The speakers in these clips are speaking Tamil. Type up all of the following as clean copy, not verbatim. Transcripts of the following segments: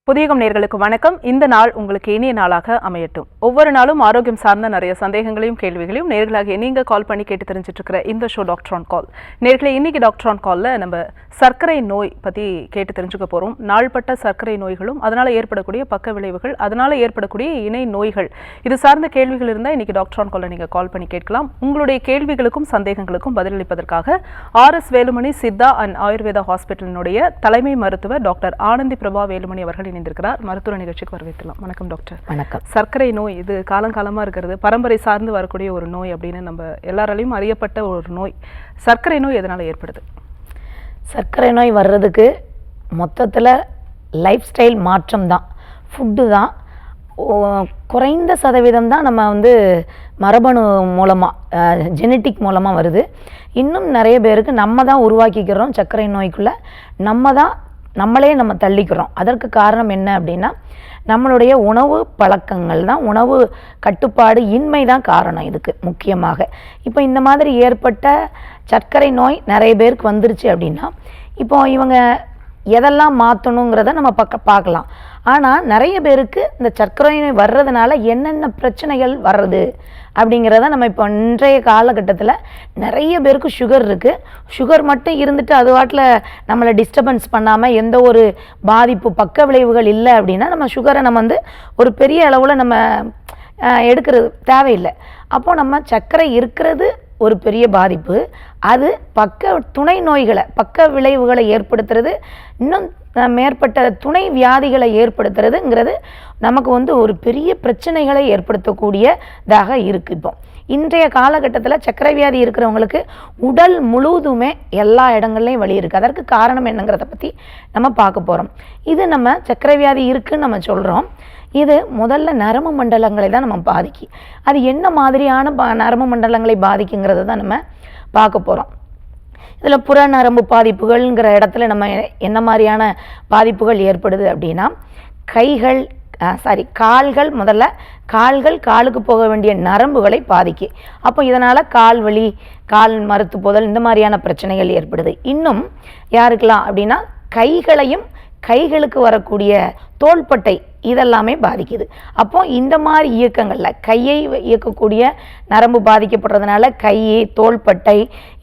புதியகம் நேர்களுக்கு வணக்கம். இந்த நாள் உங்களுக்கு இனிய நாளாக அமையட்டும். ஒவ்வொரு நாளும் ஆரோக்கியம் சார்ந்த நிறைய சந்தேகங்களையும் கேள்விகளையும் நேர்களாக நீங்க கால் பண்ணி கேட்டு தெரிஞ்சிட்டு இருக்கிற இந்த ஷோ டாக்டர் ஆன் கால். நேர்களை இன்னைக்கு டாக்டர் ஆன் கால்ல நம்ம சர்க்கரை நோய் பத்தி கேட்டு தெரிஞ்சுக்க போறோம். நாள்பட்ட சர்க்கரை நோய்களும் அதனால ஏற்படக்கூடிய பக்க விளைவுகள், அதனால ஏற்படக்கூடிய இணை நோய்கள், இது சார்ந்த கேள்விகள் இருந்தால் இன்னைக்கு டாக்டர் ஆன் கால்ல நீங்க கால் பண்ணி கேட்கலாம். உங்களுடைய கேள்விகளுக்கும் சந்தேகங்களுக்கும் பதிலளிப்பதற்காக RS வேலுமணி சித்தா அண்ட் ஆயுர்வேதா ஹாஸ்பிட்டலினுடைய தலைமை மருத்துவர் டாக்டர் ஆனந்தி பிரபா வேலுமணி அவர்கள் இணைந்திருக்கிறார். மருத்துவ நிகழ்ச்சிக்கு வரவேற்கலாம். வணக்கம் டாக்டர். வணக்கம். சர்க்கரை நோய் இது காலங்காலமா இருக்கிறது, பரம்பரை சார்ந்து வரக்கூடிய ஒரு நோய் அப்படின்னு நம்ம எல்லாராலையும் அறியப்பட்ட ஒரு நோய். சர்க்கரை நோய் எதனால ஏற்படுது? சர்க்கரை நோய் வர்றதுக்கு மொத்தத்தில் லைஃப் ஸ்டைல் மாற்றம் தான், ஃபுட்டு தான். குறைந்த சதவீதம் தான் நம்ம மரபணு மூலமாக ஜெனட்டிக் மூலமாக வருது. இன்னும் நிறைய பேருக்கு நம்ம தான் உருவாக்கிக்கிறோம். சர்க்கரை நோய்க்குள்ளே நம்மளே தள்ளிக்கிறோம். அதற்கு காரணம் என்ன அப்படின்னா, நம்மளுடைய உணவு பழக்கங்கள் தான், உணவு கட்டுப்பாடு இன்மை தான் காரணம் இதுக்கு முக்கியமாக. இப்போ இந்த மாதிரி ஏற்பட்ட சர்க்கரை நோய் நிறைய பேருக்கு வந்துருச்சு அப்படின்னா, இப்போ இவங்க எதெல்லாம் மாற்றணுங்கிறத நம்ம பார்க்கலாம். ஆனால் நிறைய பேருக்கு இந்த சர்க்கரை நோய் வர்றதுனால என்னென்ன பிரச்சனைகள் வர்றது அப்படிங்கிறத நம்ம இப்போ இன்றைய காலகட்டத்தில் நிறைய பேருக்கு சுகர் இருக்குது. சுகர் மட்டும் இருந்துட்டு அது வாட்டில் நம்மளை டிஸ்டர்பன்ஸ் பண்ணாமல் எந்த ஒரு பாதிப்பு பக்க விளைவுகள் இல்லை அப்படின்னா, நம்ம சுகரை நம்ம ஒரு பெரிய அளவில் நம்ம எடுக்கிறது தேவையில்லை. அப்போது நம்ம சர்க்கரை இருக்கிறது ஒரு பெரிய பாதிப்பு. அது துணை நோய்களை, பக்க விளைவுகளை ஏற்படுத்துறது, இன்னும் மேற்பட்ட துணை வியாதிகளை ஏற்படுத்துறதுங்கிறது நமக்கு ஒரு பெரிய பிரச்சனைகளை ஏற்படுத்தக்கூடியதாக இருக்குது. இப்போ இன்றைய காலகட்டத்தில் சர்க்கரை வியாதி இருக்கிறவங்களுக்கு உடல் முழுவதுமே எல்லா இடங்கள்லையும் வலி இருக்குது. அதற்கு காரணம் என்னங்கிறத பற்றி நம்ம பார்க்க போகிறோம். இது நம்ம சர்க்கரை வியாதி இருக்குதுன்னு நம்ம சொல்கிறோம். இது முதல்ல நரம்பு மண்டலங்களை தான் நம்ம பாதிக்கும். அது என்ன மாதிரியான நரம்பு மண்டலங்களை பாதிக்குங்கிறத தான் நம்ம பார்க்க போகிறோம். இதில் புற நரம்பு பாதிப்புகள்ங்கிற இடத்துல நம்ம என்ன மாதிரியான பாதிப்புகள் ஏற்படுது அப்படின்னா, கால்கள் காலுக்கு போக வேண்டிய நரம்புகளை பாதிக்கும். அப்போ இதனால் கால் வலி, கால் மறுத்து போதல், இந்த மாதிரியான பிரச்சனைகள் ஏற்படுது. இன்னும் யாருக்கெல்லாம் அப்படின்னா, கைகளுக்கு வரக்கூடிய தோள்பட்டை இதெல்லாமே பாதிக்குது. அப்போ இந்த மாதிரி இயக்கங்களில் கையை இயக்கக்கூடிய நரம்பு பாதிக்கப்படுறதுனால கை, தோள்பட்டை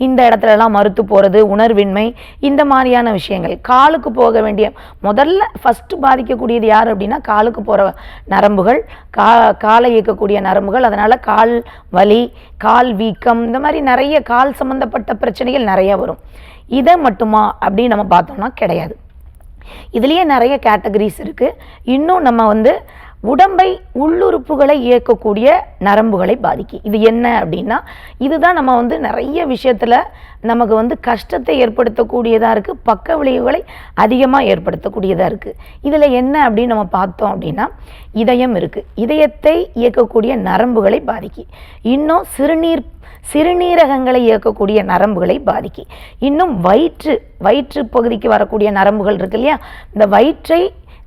இந்த இடத்துலலாம் மறுத்து போகிறது, உணர்வின்மை, இந்த மாதிரியான விஷயங்கள். காலுக்கு போக வேண்டிய ஃபஸ்ட்டு பாதிக்கக்கூடியது யார் அப்படின்னா, காலுக்கு போகிற நரம்புகள், காலை இயக்கக்கூடிய நரம்புகள். அதனால் கால் வலி, கால் வீக்கம், இந்த மாதிரி நிறைய கால் சம்மந்தப்பட்ட பிரச்சனைகள் நிறைய வரும். இதை மட்டுமா அப்படின்னு நம்ம பார்த்தோம்னா கிடையாது. இதுலேயே நிறைய கேட்டகரிஸ் இருக்குது. இன்னும் நம்ம உடம்பை, உள்ளுறுப்புகளை இயக்கக்கூடிய நரம்புகளை பாதிக்கும். இது என்ன அப்படின்னா, இதுதான் நம்ம நிறைய விஷயத்தில் நமக்கு கஷ்டத்தை ஏற்படுத்தக்கூடியதாக இருக்குது, பக்க விளைவுகளை அதிகமாக ஏற்படுத்தக்கூடியதாக இருக்குது. இதில் என்ன அப்படின்னு நம்ம பார்த்தோம் அப்படின்னா, இதயம் இருக்குது. இதயத்தை இயக்கக்கூடிய நரம்புகளை பாதிக்கும். இன்னும் சிறுநீரகங்களை இயக்கக்கூடிய நரம்புகளை பாதிக்கும். இன்னும் வயிற்று பகுதிக்கு வரக்கூடிய நரம்புகள் இருக்கு இல்லையா, இந்த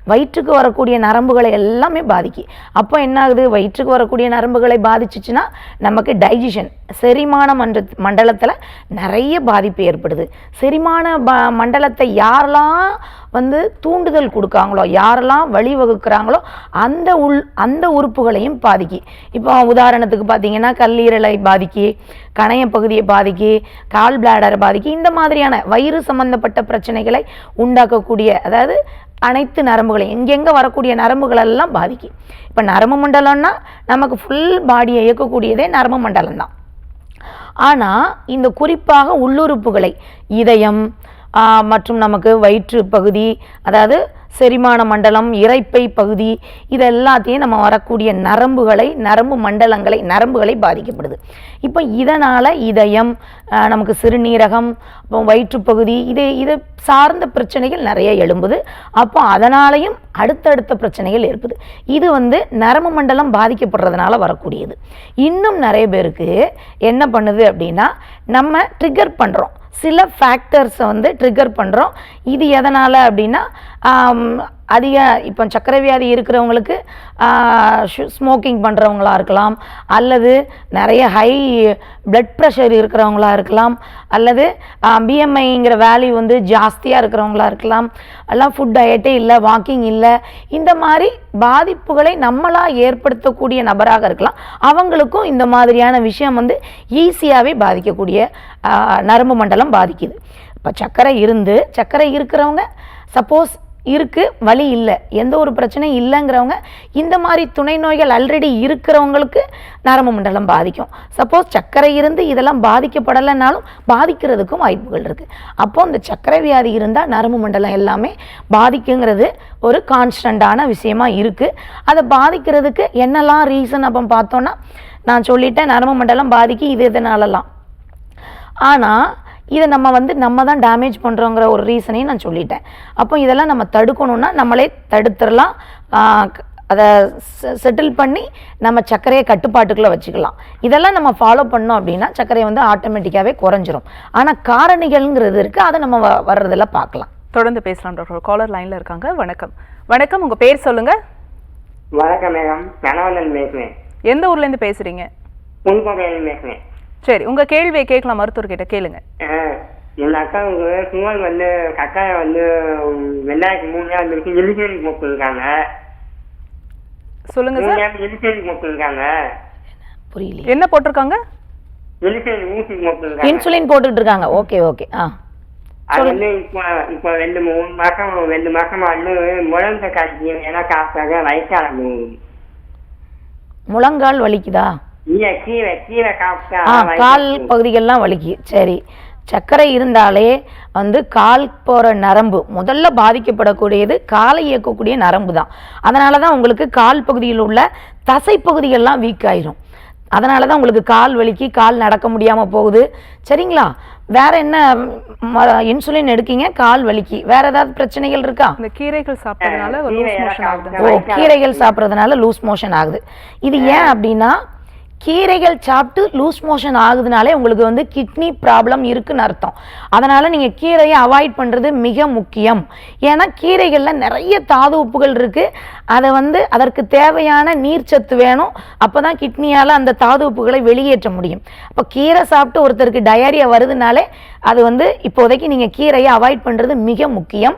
வயிற்றுக்கு வரக்கூடிய நரம்புகளை எல்லாமே பாதிக்கும். அப்போ என்ன ஆகுது, வயிற்றுக்கு வரக்கூடிய நரம்புகளை பாதிச்சிச்சுன்னா நமக்கு டைஜஷன், செரிமான மண்டலத்தில் நிறைய பாதிப்பு ஏற்படுது. செரிமான மண்டலத்தை யாரெல்லாம் தூண்டுதல் கொடுக்காங்களோ, யாரெல்லாம் வழிவகுக்கிறாங்களோ அந்த உறுப்புகளையும் பாதிக்கும். இப்போ உதாரணத்துக்கு பார்த்தீங்கன்னா, கல்லீரலை பாதிக்கி, கணைய பகுதியை பாதிக்கி, கால் பிளாடரை பாதிக்கி, இந்த மாதிரியான வயிறு சம்பந்தப்பட்ட பிரச்சனைகளை உண்டாக்கக்கூடிய, அதாவது அனைத்து நரம்புகளையும் எங்கெங்கே வரக்கூடிய நரம்புகளெல்லாம் பாதிக்கும். இப்போ நரம்பு மண்டலம்னா நமக்கு ஃபுல் பாடியை இயக்கக்கூடியதே நரம்பு மண்டலம் தான். ஆனால் இந்த குறிப்பாக உள்ளுறுப்புகளை, இதயம் மற்றும் நமக்கு வயிற்று பகுதி, அதாவது செரிமான மண்டலம், இரைப்பை பகுதி, இது எல்லாத்தையும் நம்ம வரக்கூடிய நரம்பு நரம்புகளை பாதிக்கப்படுது. இப்போ இதனால் இதயம், நமக்கு சிறுநீரகம், இப்போ வயிற்றுப்பகுதி, இது சார்ந்த பிரச்சனைகள் நிறைய எழும்புது. அப்போ அதனாலையும் அடுத்தடுத்த பிரச்சனைகள் ஏற்படுது. இது நரம்பு மண்டலம் பாதிக்கப்படுறதுனால வரக்கூடியது. இன்னும் நிறைய பேருக்கு என்ன பண்ணுது அப்படின்னா, நம்ம ட்ரிகர் பண்ணுறோம், சில ஃபேக்டர்ஸை ட்ரிகர் பண்ணுறோம். இது எதனால் அப்படின்னா, அதிக இப்போ சர்க்கரை வியாதி இருக்கிறவங்களுக்கு ஸ்மோக்கிங் பண்ணுறவங்களா இருக்கலாம், அல்லது நிறைய ஹை பிளட் ப்ரெஷர் இருக்கிறவங்களா இருக்கலாம், அல்லது பிஎம்ஐங்கிற வேல்யூ வந்து ஜாஸ்தியாக இருக்கிறவங்களா இருக்கலாம், எல்லாம் ஃபுட் டயட்டே இல்லை, வாக்கிங் இல்லை, இந்த மாதிரி பாதிப்புகளை நம்மளாக ஏற்படுத்தக்கூடிய நபராக இருக்கலாம். அவங்களுக்கும் இந்த மாதிரியான விஷயம் வந்து ஈஸியாகவே பாதிக்கக்கூடிய நரம்பு மண்டலம் பாதிக்குது. இப்போ சர்க்கரை இருக்கிறவங்க சப்போஸ் இருக்குது, வலி இல்லை, எந்த ஒரு பிரச்சனையும் இல்லைங்கிறவங்க இந்த மாதிரி துணை நோய்கள் ஆல்ரெடி இருக்கிறவங்களுக்கு நரம்பு மண்டலம் பாதிக்கும். சப்போஸ் சர்க்கரை இருந்து இதெல்லாம் பாதிக்கப்படலைன்னாலும் பாதிக்கிறதுக்கும் வாய்ப்புகள் இருக்குது. அப்போது இந்த சர்க்கரை வியாதி இருந்தால் நரம்பு மண்டலம் எல்லாமே பாதிக்குங்கிறது ஒரு கான்ஸ்டண்ட்டான விஷயமா இருக்குது. அதை பாதிக்கிறதுக்கு என்னெல்லாம் ரீசன் அப்போ பார்த்தோன்னா, நான் சொல்லிட்டேன் நரம்பு மண்டலம் பாதிக்கு இது இதனாலலாம். ஆனால் இதை நம்ம தான் டேமேஜ் பண்ணுறோங்கிற ஒரு ரீசனையும் நான் சொல்லிட்டேன். அப்போ இதெல்லாம் நம்ம தடுக்கணுன்னா நம்மளே தடுத்துடலாம். அதை செட்டில் பண்ணி நம்ம சர்க்கரையை கட்டுப்பாட்டுக்குள்ளே வச்சுக்கலாம். இதெல்லாம் நம்ம ஃபாலோ பண்ணோம் அப்படின்னா சர்க்கரை வந்து ஆட்டோமேட்டிக்காகவே குறைஞ்சிரும். ஆனால் காரணிகள்ங்கிறது இருக்குது, அதை நம்ம வர்றதில் பார்க்கலாம். தொடர்ந்து பேசலாம் டாக்டர். காலர் லைனில் இருக்காங்க. வணக்கம். வணக்கம், உங்கள் பேர் சொல்லுங்கள். வணக்கம் மேடம், கனவலன் பேசுகிறேன். எந்த ஊர்லேருந்து பேசுகிறீங்க? முன்பகையில் பேசுகிறேன். சரி, உங்க கேள்வியை கேட்கலாம், மருத்துவர்கிட்ட கேளுங்க. என் அக்காவுக்கு சுகர் வந்து கட்டாயம் வந்து 2003 வந்துருக்கு, எலிசேரி போட்டுருக்காங்க. சொல்லுங்க சார். எலிசேரி போட்டுருக்காங்க. புரியல, என்ன போட்டிருக்காங்க? எலிசேரி ஊசி போட்டுருக்காங்க. இன்சுலின் போட்டுட்டு இருக்காங்க. Okay okay. அது வந்து இப்போ 2 மாசமா வந்து முழங்க காட்சி ஏன்னா காப்பாக வயசாக முழங்கால் வலிக்குதா? கால் பகுதிகள்லாம் வலிக்கு. சரி, சர்க்கரை இருந்தாலே வந்து கால் போகிற நரம்பு முதல்ல பாதிக்கப்படக்கூடியது காலை இயக்கக்கூடிய நரம்பு தான். அதனால தான் உங்களுக்கு கால் பகுதியில் உள்ள தசை பகுதிகள்லாம் வீக் ஆயிரும். அதனால தான் உங்களுக்கு கால் வலிக்கு, கால் நடக்க முடியாமல் போகுது. சரிங்களா? வேற என்ன இன்சுலின் எடுக்கீங்க, கால் வலிக்கு, வேற ஏதாவது பிரச்சனைகள் இருக்கா? இந்த கீரைகள் சாப்பிட்டதுனால லூஸ் மோஷன் ஆகுது. ஓ, கீரைகள் சாப்பிட்றதுனால லூஸ் மோஷன் ஆகுது. இது ஏன் அப்படின்னா, கீரைகள் சாப்பிட்டு லூஸ் மோஷன் ஆகுதுனாலே உங்களுக்கு வந்து கிட்னி ப்ராப்ளம் இருக்குன்னு அர்த்தம். அதனால் நீங்கள் கீரையை அவாய்ட் பண்ணுறது மிக முக்கியம். ஏன்னா கீரைகளில் நிறைய தாது உப்புகள் இருக்குது. அதை வந்து அதற்கு தேவையான நீர்ச்சத்து வேணும். அப்போ தான் கிட்னியால் அந்த தாது உப்புகளை வெளியேற்ற முடியும். அப்போ கீரை சாப்பிட்டு ஒருத்தருக்கு டயரியா வருதுனாலே அது வந்து இப்போதைக்கு நீங்கள் கீரையை அவாய்ட் பண்ணுறது மிக முக்கியம்.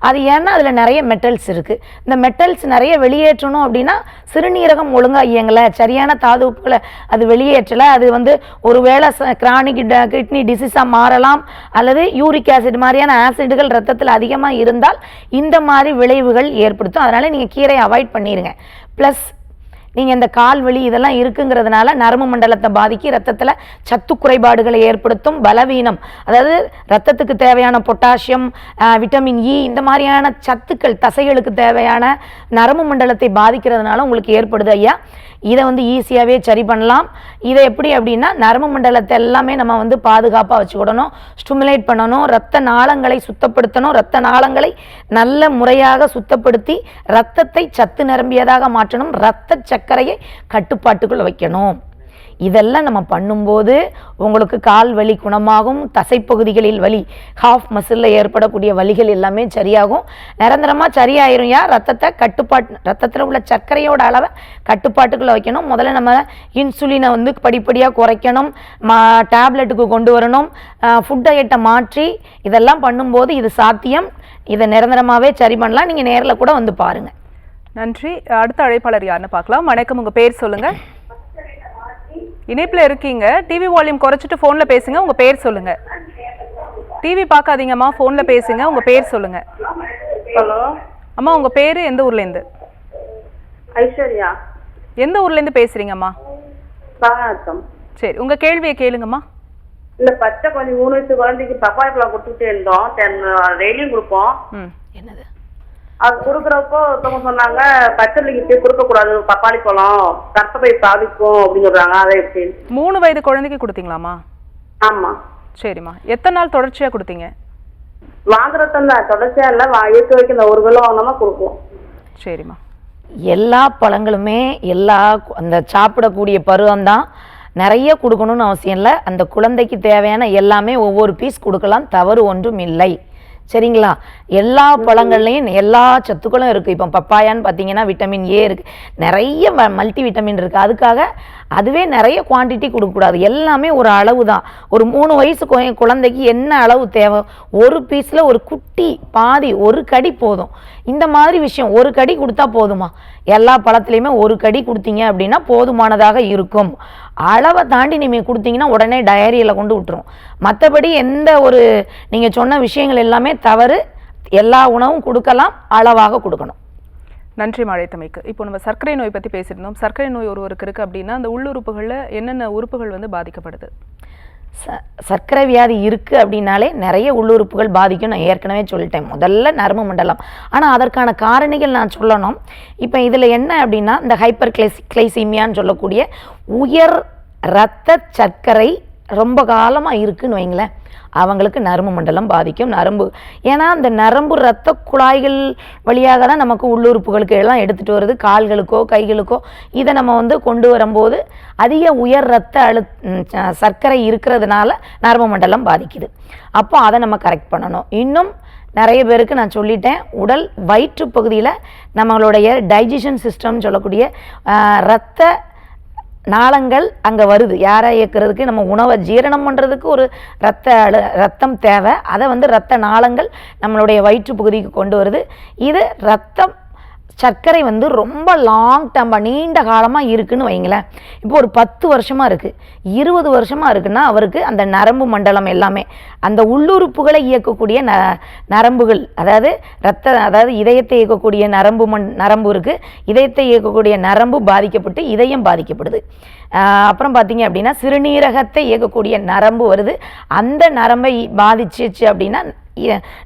அது ஏன்னா அதில் நிறைய மெட்டல்ஸ் இருக்குது. இந்த மெட்டல்ஸ் நிறைய வெளியேற்றணும் அப்படின்னா சிறுநீரகம் ஒழுங்காக இயங்கலை, சரியான தாது உப்புகளை அது வெளியேற்றலை, அது வந்து ஒருவேளை கிரானிக் கிட்னி டிசீஸாக மாறலாம், அல்லது யூரிக் ஆசிட் மாதிரியான ஆசிடுகள் ரத்தத்தில் அதிகமாக இருந்தால் இந்த மாதிரி விளைவுகள் ஏற்படுத்தும். அதனால் நீங்கள் கீரையை அவாய்ட் பண்ணிடுங்க. ப்ளஸ் நீங்கள் இந்த கால் வலி இதெல்லாம் இருக்குங்கிறதுனால நரம்பு மண்டலத்தை பாதிக்கி ரத்தத்தில் சத்து குறைபாடுகளை ஏற்படுத்தும். பலவீனம், அதாவது ரத்தத்துக்கு தேவையான பொட்டாசியம், விட்டமின் இ, இந்த மாதிரியான சத்துக்கள் தசைகளுக்கு தேவையான நரம்பு மண்டலத்தை பாதிக்கிறதுனால உங்களுக்கு ஏற்படுது ஐயா. இதை வந்து ஈஸியாகவே சரி பண்ணலாம். இதை எப்படி அப்படின்னா, நரம்பு மண்டலத்தை எல்லாமே நம்ம வந்து பாதுகாப்பாக வச்சுக்கிடணும், ஸ்டிமுலேட் பண்ணணும், இரத்த நாளங்களை சுத்தப்படுத்தணும், இரத்த நாளங்களை நல்ல முறையாக சுத்தப்படுத்தி இரத்தத்தை சத்து நிரம்பியதாக மாற்றணும், இரத்த சர்க்கரையை கட்டுப்பாட்டுக்குள் வைக்கணும். இதெல்லாம் நம்ம பண்ணும்போது உங்களுக்கு கால் வலி குணமாகும். தசைப்பகுதிகளில் வலி, ஹாஃப் மசிலில் ஏற்படக்கூடிய வலிகள் எல்லாமே சரியாகும், நிரந்தரமாக சரியாயிரும். ரத்தத்தில் உள்ள சர்க்கரையோட அளவை கட்டுப்பாட்டுக்குள்ளே வைக்கணும். முதல்ல நம்ம இன்சுலினை வந்து படிப்படியாக குறைக்கணும், டேப்லெட்டுக்கு கொண்டு வரணும், ஃபுட் டயட்டை மாற்றி இதெல்லாம் பண்ணும்போது இது சாத்தியம். இதை நிரந்தரமாகவே சரி பண்ணலாம். நீங்கள் நேரில் கூட வந்து பாருங்கள். நன்றி. அடுத்த அழைப்பாளர் யாருன்னு பார்க்கலாம். வணக்கம், உங்கள் பேர் சொல்லுங்கள். இணைப்பில் இருக்கீங்க, டிவி வால்யூம் குறைச்சிட்டு ஃபோனில் பேசுங்க. உங்கள் பேர் சொல்லுங்கள். டிவி பார்க்காதீங்கம்மா, ஃபோனில் பேசுங்க. உங்கள் பேர் சொல்லுங்கள். ஹலோ அம்மா, உங்கள் பேர் எந்த ஊர்லேருந்து? ஐஸ்வர்யா. எந்த ஊர்லேருந்து பேசுகிறீங்கம்மா? பாகம். சரி, உங்கள் கேள்வியை கேளுங்கம்மா. இந்த பச்சை கொஞ்சம் 3 வயசு குழந்தைக்கு பப்பாளி பழம் கொடுத்துட்டே இருந்தோம், டெய்லியும் கொடுப்போம். என்னது அது கொடுக்குறப்போ ஒருத்தவங்க சொன்னாங்க பச்சைக்கு கொடுக்கக்கூடாது, பப்பாளி பழம் கர்ப்பப்பை பாதிக்கும் அப்படின்னு சொல்றாங்க. அதை எப்படி? 3 வயது குழந்தைக்கு கொடுத்தீங்களாம்மா? ஆமா. சரிம்மா, எத்தனை நாள் தொடர்ச்சியாக கொடுத்தீங்க? வாங்குறதுல தொடர்ச்சியா இல்லை, ஏற்று வைக்க இந்த 1 கிலோ வாங்கினா கொடுப்போம். சரிம்மா. எல்லா பழங்களுமே அந்த சாப்பிடக்கூடிய பருவம்தான், நிறைய கொடுக்கணும்னு அவசியம் இல்லை. அந்த குழந்தைக்கு தேவையான எல்லாமே ஒவ்வொரு பீஸ் கொடுக்கலாம், தவறு ஒன்றும் இல்லை. சரிங்களா? எல்லா பழங்கள்லையும் எல்லா சத்துக்களும் இருக்குது. இப்போ பப்பாயான்னு பார்த்தீங்கன்னா விட்டமின் ஏ இருக்குது, நிறைய மல்டி விட்டமின் இருக்குது. அதுக்காக அதுவே நிறைய குவான்டிட்டி கொடுக்கக்கூடாது, எல்லாமே ஒரு அளவு தான். ஒரு 3 வயசு குழந்தைக்கு என்ன அளவு தேவை, ஒரு பீஸில் ஒரு குட்டி பாதி ஒரு கடி போதும். இந்த மாதிரி விஷயம் ஒரு கடி கொடுத்தா போதுமா? எல்லா பழத்துலேயுமே ஒரு கடி கொடுத்தீங்க அப்படின்னா போதுமானதாக இருக்கும். அளவை தாண்டி நீங்கள் கொடுத்தீங்கன்னா உடனே டயரியில் கொண்டு விட்டுரும். மற்றபடி எந்த ஒரு நீங்கள் சொன்ன விஷயங்கள் எல்லாமே தவறு. எல்லா உணவும் கொடுக்கலாம், அளவாக கொடுக்கணும். நன்றி மழைத்தமைக்கு. இப்போ நம்ம சர்க்கரை நோய் பற்றி பேசியிருந்தோம். சர்க்கரை நோய் ஒருவருக்கு இருக்குது அப்படின்னா அந்த உள்ளுறுப்புகளில் என்னென்ன உறுப்புகள் வந்து பாதிக்கப்படுது? சர்க்கரை வியாதி இருக்குது அப்படின்னாலே நிறைய உள்ளுறுப்புகள் பாதிக்கும். நான் ஏற்கனவே சொல்லிட்டேன், முதல்ல நரம்பு மண்டலம். ஆனால் அதற்கான காரணிகள் நான் சொல்லணும். இப்போ இதில் என்ன அப்படின்னா இந்த ஹைப்பர் கிளைசீமியான்னு சொல்லக்கூடிய உயர் இரத்த சர்க்கரை ரொம்ப காலமாக இருக்குன்னு வைங்களேன், அவங்களுக்கு நரம்பு மண்டலம் பாதிக்கும். ஏன்னா அந்த நரம்பு இரத்த குழாய்கள் வழியாக தான் நமக்கு உள்ளுறுப்புகளுக்கு எல்லாம் எடுத்துகிட்டு வருது, கால்களுக்கோ கைகளுக்கோ. இதை நம்ம வந்து கொண்டு வரும்போது அதிக உயர் இரத்த சர்க்கரை இருக்கிறதுனால நரம்பு மண்டலம் பாதிக்குது. அப்போ அதை நம்ம கரெக்ட் பண்ணணும். இன்னும் நிறைய பேருக்கு நான் சொல்லிட்டேன், உடல் வயிற்று பகுதியில் நம்மளுடைய டைஜஷன் சிஸ்டம் சொல்லக்கூடிய இரத்த நாளங்கள் அங்கே வருது. யாரை இயக்கிறதுக்கு, நம்ம உணவை ஜீரணம் பண்ணுறதுக்கு ஒரு ரத்தம் தேவை. அதை வந்து இரத்த நாளங்கள் நம்மளுடைய வயிற்று பகுதிக்கு கொண்டு வருது. இது ரத்தம் சர்க்கரை வந்து ரொம்ப லாங் டேர்மாக நீண்ட காலமாக இருக்குதுன்னு வைங்களேன். இப்போ ஒரு 10 வருஷமாக இருக்குது, 20 வருஷமாக இருக்குன்னா அவருக்கு அந்த நரம்பு மண்டலம் எல்லாமே அந்த உள்ளுறுப்புகளை இயக்கக்கூடிய நரம்புகள், அதாவது இதயத்தை இயக்கக்கூடிய நரம்பு இருக்குது. இதயத்தை இயக்கக்கூடிய நரம்பு பாதிக்கப்பட்டு இதயம் பாதிக்கப்படுது. அப்புறம் பார்த்தீங்க அப்படின்னா சிறுநீரகத்தை இயக்கக்கூடிய நரம்பு வருது. அந்த நரம்பை பாதிச்சிச்சு அப்படின்னா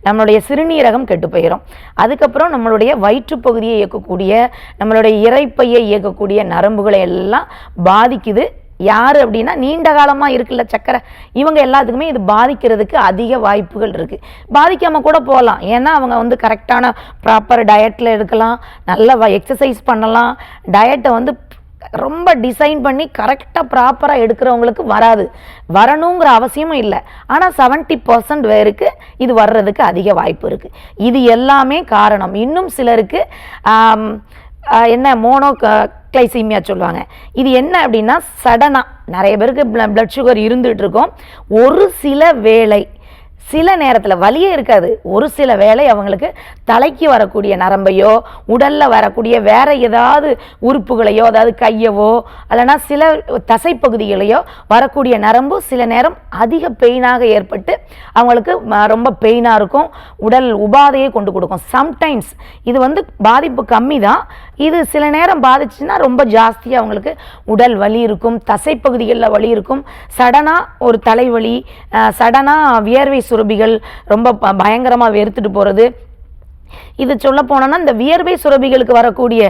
நம்மளுடைய சிறுநீரகம் கெட்டு போயிடும். அதுக்கப்புறம் நம்மளுடைய வயிற்றுப்பகுதியை இயக்கக்கூடிய நம்மளுடைய இரைப்பையை இயக்கக்கூடிய நரம்புகளை எல்லாம் பாதிக்குது. யார் அப்படின்னா நீண்ட காலமாக இருக்குல்ல சக்கரை, இவங்க எல்லாத்துக்குமே இது பாதிக்கிறதுக்கு அதிக வாய்ப்புகள் இருக்குது. பாதிக்காமல் கூட போகலாம், ஏன்னா அவங்க வந்து கரெக்டான ப்ராப்பர் டயட்டில் இருக்கலாம், நல்ல எக்ஸசைஸ் பண்ணலாம். டயட்டை வந்து ரொம்ப டிசைன் பண்ணி கரெக்டாக ப்ராப்பராக எடுக்கிறவங்களுக்கு வரணுங்கிற அவசியமும் இல்லை. ஆனால் 70% பேருக்கு இது வர்றதுக்கு அதிக வாய்ப்பு இருக்குது. இது எல்லாமே காரணம். இன்னும் சிலருக்கு மோனோ கிளைசீமியா சொல்லுவாங்க. இது என்ன அப்படின்னா சடனாக நிறைய பேருக்கு பிளட் சுகர் இருந்துகிட்டு இருக்கும். ஒரு சில நேரத்தில் வலியே இருக்காது, ஒரு சில வேளை அவங்களுக்கு தலைக்கு வரக்கூடிய நரம்பையோ உடலில் வரக்கூடிய வேற ஏதாவது உறுப்புகளையோ, அதாவது கையவோ இல்லைனா சில தசைப்பகுதிகளையோ வரக்கூடிய நரம்பு சில நேரம் அதிக பெயினாக ஏற்பட்டு அவங்களுக்கு ரொம்ப பெயினாக இருக்கும், உடல் உபாதையை கொண்டு கொடுக்கும். சம்டைம்ஸ் இது வந்து பாதிப்பு கம்மி தான், இது சில நேரம் பாதிச்சுன்னா ரொம்ப ஜாஸ்தியாக அவங்களுக்கு உடல் வலி இருக்கும், தசைப்பகுதிகளில் வலி இருக்கும், சடனாக ஒரு தலைவலி, சடனாக வியர்வை சுரபிகள் ரொம்ப பயங்கரமாக வெறுத்துட்டு போகிறது. இது சொல்ல போனோன்னா இந்த வியர்வை சுரபிகளுக்கு வரக்கூடிய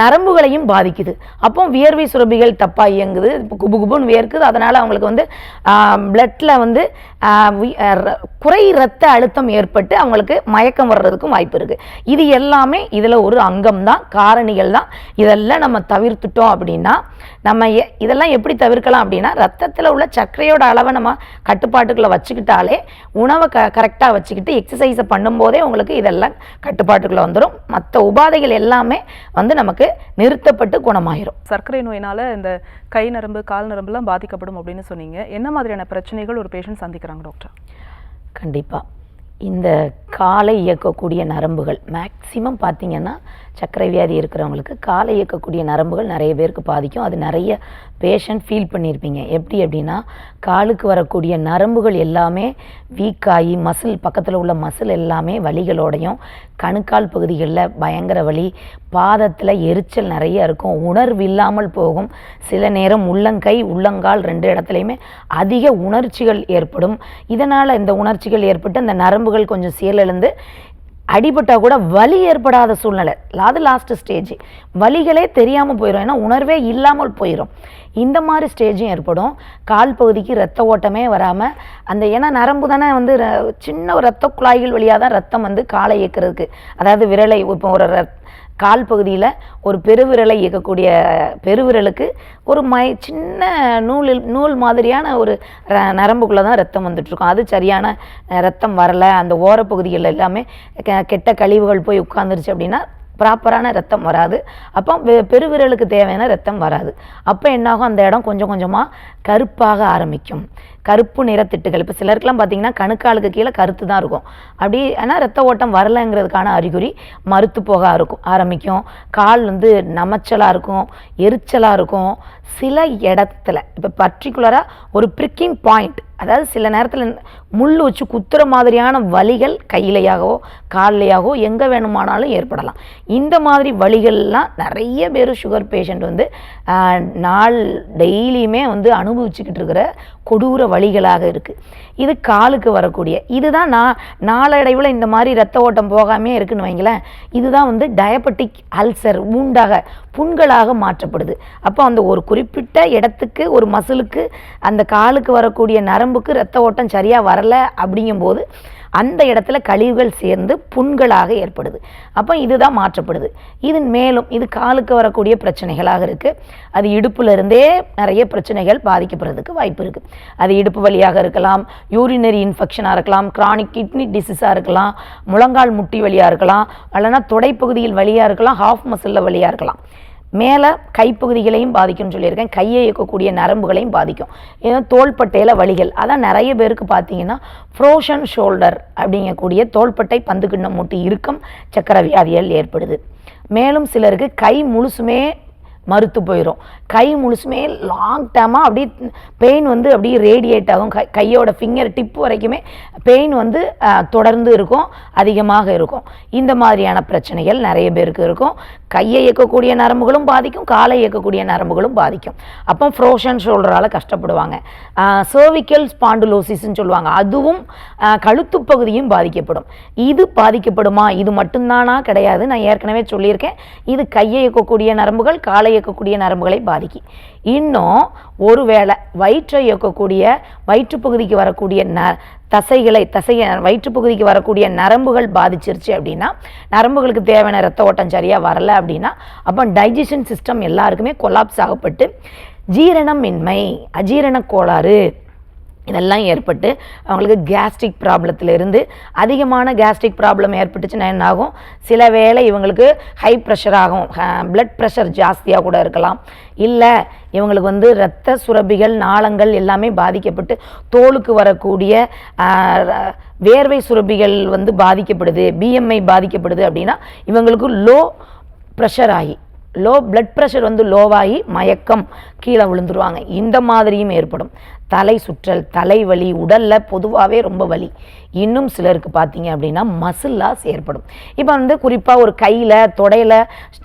நரம்புகளையும் பாதிக்குது. அப்போ வியர்வை சுரபிகள் தப்பாக இயங்குது, குபு குபுன்னு வேர்க்குது. அதனால் அவங்களுக்கு வந்து பிளட்டில் வந்து குறை இரத்த அழுத்தம் ஏற்பட்டு அவங்களுக்கு மயக்கம் வர்றதுக்கும் வாய்ப்பு இருக்குது. இது எல்லாமே இதில் ஒரு அங்கம் தான், காரணிகள் தான். இதெல்லாம் நம்ம தவிர்த்துட்டோம் அப்படின்னா, நம்ம இதெல்லாம் எப்படி தவிர்க்கலாம் அப்படின்னா, ரத்தத்தில் உள்ள சர்க்கரையோட அளவை நம்ம கட்டுப்பாட்டுக்குள்ளே வச்சுக்கிட்டாலே, உணவை கரெக்டாக வச்சுக்கிட்டு எக்ஸசைஸை பண்ணும்போதே உங்களுக்கு இதெல்லாம் கட்டுப்பாட்டுக்குள்ளே வந்துடும். மற்ற உபாதைகள் எல்லாமே வந்து நமக்கு நிறுத்தப்பட்டு குணமாயிரும். சர்க்கரை நோயினால் இந்த கை நரம்பு கால் நரம்புலாம் பாதிக்கப்படும் அப்படின்னு சொன்னீங்க. என்ன மாதிரியான பிரச்சனைகள் ஒரு பேஷண்ட் சந்திக்கிறாங்க டாக்டர்? கண்டிப்பாக இந்த காலை இயக்கக்கூடிய நரம்புகள் மேக்சிமம் பார்த்திங்கன்னா சர்க்கரை வியாதி இருக்கிறவங்களுக்கு காலை இயக்கக்கூடிய நரம்புகள் நிறைய பேருக்கு பாதிக்கும். அது நிறைய பேஷண்ட் ஃபீல் பண்ணியிருப்பீங்க. எப்படி அப்படின்னா, காலுக்கு வரக்கூடிய நரம்புகள் எல்லாமே வீக்காகி மசில் பக்கத்தில் உள்ள மசில் எல்லாமே வலிகளோடையும், கணுக்கால் பகுதிகளில் பயங்கர வலி, பாதத்தில் எரிச்சல் நிறைய இருக்கும், உணர்வு இல்லாமல் போகும். சில நேரம் உள்ளங்கை உள்ளங்கால் 2 இடத்துலையுமே அதிக உணர்ச்சிகள் ஏற்படும். இதனால் இந்த உணர்ச்சிகள் ஏற்பட்டு அந்த நரம்புகள் கொஞ்சம் செயலிழந்து அடிபட்டால் கூட வலி ஏற்படாத சூழ்நிலை, அது லாஸ்ட் ஸ்டேஜ், வலிகளே தெரியாமல் போயிடும், ஏன்னா உணர்வே இல்லாமல் போயிடும். இந்த மாதிரி ஸ்டேஜும் ஏற்படும். கால் பகுதிக்கு இரத்த ஓட்டமே வராமல் ஏன்னா நரம்பு தானே வந்து சின்ன ஒரு இரத்த குழாய்கள் வழியாக தான் ரத்தம் வந்து காலை இயக்கிறதுக்கு, அதாவது விரலை இப்போ ஒரு கால் பகுதியில் ஒரு பெருவிரலை இயக்கக்கூடிய பெருவிரலுக்கு ஒரு சின்ன நூல் மாதிரியான ஒரு நரம்புக்குள்ளே தான் ரத்தம் வந்துட்டுருக்கும். அது சரியான ரத்தம் வரலை, அந்த ஓரப்பகுதிகள் எல்லாமே கெட்ட கழிவுகள் போய் உட்காந்துருச்சு அப்படின்னா ப்ராப்பரான ரத்தம் வராது. அப்போ பெருவிரலுக்கு தேவையான ரத்தம் வராது. அப்போ என்னாகும், அந்த இடம் கொஞ்சம் கொஞ்சமாக கருப்பாக ஆரம்பிக்கும். கருப்பு நிறத்திட்டுகள் இப்போ சிலருக்குலாம் பார்த்திங்கன்னா கணுக்காலுக்கு கீழே கருத்து தான் இருக்கும். அப்படி ஆனால் ரத்த ஓட்டம் வரலைங்கிறதுக்கான அறிகுறி மறுத்து போக ஆரம்பிக்கும். கால் நமைச்சலாக இருக்கும், எரிச்சலாக இருக்கும். சில இடத்துல இப்போ பர்டிகுலராக ஒரு ப்ரிக்கிங் பாயிண்ட், அதாவது சில நேரத்தில் முள் வச்சு குத்துற மாதிரியான வலிகள் கையிலையாகவோ கால்லையாகவோ எங்கே வேணுமானாலும் ஏற்படலாம். இந்த மாதிரி வலிகள்லாம் நிறைய பேர் சுகர் பேஷண்ட் நாள் டெய்லியுமே அனுபவிச்சுக்கிட்டு இருக்கிற கொடூர வலிகளாக இருக்குது. இது காலுக்கு வரக்கூடிய இதுதான் நாளடைவில் இந்த மாதிரி ரத்த ஓட்டம் போகாமே இருக்குன்னு வைங்களேன். இதுதான் டயபெட்டிக் அல்சர், புண்களாக மாற்றப்படுது. அப்போ அந்த ஒரு குறிப்பிட்ட இடத்துக்கு ஒரு மசிலுக்கு அந்த காலுக்கு வரக்கூடிய நரம்புக்கு ரத்த ஓட்டம் சரியாக வரலை அப்படிங்கும்போது அந்த இடத்துல கழிவுகள் சேர்ந்து புண்களாக ஏற்படுது. அப்போ இதுதான் மாற்றப்படுது. இது மேலும் இது காலுக்கு வரக்கூடிய பிரச்சனைகளாக இருக்குது. அது இடுப்புலேருந்தே நிறைய பிரச்சனைகள் பாதிக்கப்படுறதுக்கு வாய்ப்பு இருக்குது. அது இடுப்பு வலியாக இருக்கலாம், யூரினரி இன்ஃபெக்ஷனாக இருக்கலாம், கிரானிக் கிட்னி டிசீஸாக இருக்கலாம், முழங்கால் முட்டி வலியாக இருக்கலாம், இல்லைனா தொடைப்பகுதியில் வலியாக இருக்கலாம், ஹாஃப் மசிலில் வலியாக இருக்கலாம். மேலே கைப்பகுதிகளையும் பாதிக்கும்னு சொல்லியிருக்கேன். கையை இயக்கக்கூடிய நரம்புகளையும் பாதிக்கும். ஏன்னா தோள்பட்டையில் வலிகள், அதான் நிறைய பேருக்கு பார்த்தீங்கன்னா ஃப்ரோஷன் ஷோல்டர் அப்படிங்கக்கூடிய தோள்பட்டை பந்துக்கிண்ணம் மூட்டு இறுக்கம் சக்கர வியாதிகள் ஏற்படுது. மேலும் சிலருக்கு கை முழுசுமே மறுத்து போயிடும். கை முழுசுமே லாங் டேர்மாக அப்படி பெயின் அப்படியே ரேடியேட் ஆகும். கையோட ஃபிங்கர் டிப் வரைக்குமே பெயின் தொடர்ந்து இருக்கும், அதிகமாக இருக்கும். இந்த மாதிரியான பிரச்சனைகள் நிறைய பேருக்கு இருக்கும். கையை இயக்கக்கூடிய நரம்புகளும் பாதிக்கும், காலை இயக்கக்கூடிய நரம்புகளும் பாதிக்கும். அப்போ ஃப்ரோஷன் ஷோல்டரால் கஷ்டப்படுவாங்க. சர்விக்கல் ஸ்பாண்டுலோசிஸ்ன்னு சொல்லுவாங்க, அதுவும் கழுத்து பகுதியும் பாதிக்கப்படும். இது பாதிக்கப்படுமா? இது மட்டும்தானா? கிடையாது. நான் ஏற்கனவே சொல்லியிருக்கேன், இது கையை இயக்கக்கூடிய நரம்புகள், காலை இயக்கக்கூடிய நரம்புகளை பாதிக்கும். இன்னும் ஒருவேளை வயிற்றை இயக்கக்கூடிய வயிற்றுப்பகுதிக்கு வரக்கூடிய வயிற்றுப்பகுதிக்கு வரக்கூடிய நரம்புகள் பாதிச்சிருச்சு அப்படின்னா, நரம்புகளுக்கு தேவையான ரத்த ஓட்டம் சரியாக வரலை அப்படின்னா, அப்போ டைஜஷன் சிஸ்டம் எல்லாருக்குமே கொலாப்ஸ் ஆகப்பட்டு ஜீரணமின்மை, அஜீரண கோளாறு இதெல்லாம் ஏற்பட்டு அவங்களுக்கு கேஸ்ட்ரிக் ப்ராப்ளத்திலிருந்து அதிகமான கேஸ்ட்ரிக் ப்ராப்ளம் ஏற்பட்டுச்சுன்னா என்ன ஆகும், சில வேளை இவங்களுக்கு ஹை ப்ரெஷர் ஆகும், பிளட் ப்ரெஷர் ஜாஸ்தியாக கூட இருக்கலாம். இல்லை இவங்களுக்கு இரத்த சுரப்பிகள் நாளங்கள் எல்லாமே பாதிக்கப்பட்டு தோலுக்கு வரக்கூடிய வேர்வை சுரப்பிகள் பாதிக்கப்படுது, பிஎம்ஐ பாதிக்கப்படுது அப்படின்னா இவங்களுக்கு லோ ப்ரெஷர் ஆகி பிளட் ப்ரெஷர் லோவாகி மயக்கம் கீழே விழுந்துருவாங்க. இந்த மாதிரியும் ஏற்படும். தலை சுற்றல், தலைவலி, உடலில் பொதுவாகவே ரொம்ப வலி. இன்னும் சிலருக்கு பார்த்தீங்க அப்படின்னா மசில் லாஸ் ஏற்படும். இப்போ குறிப்பாக ஒரு கையில் தொடையில்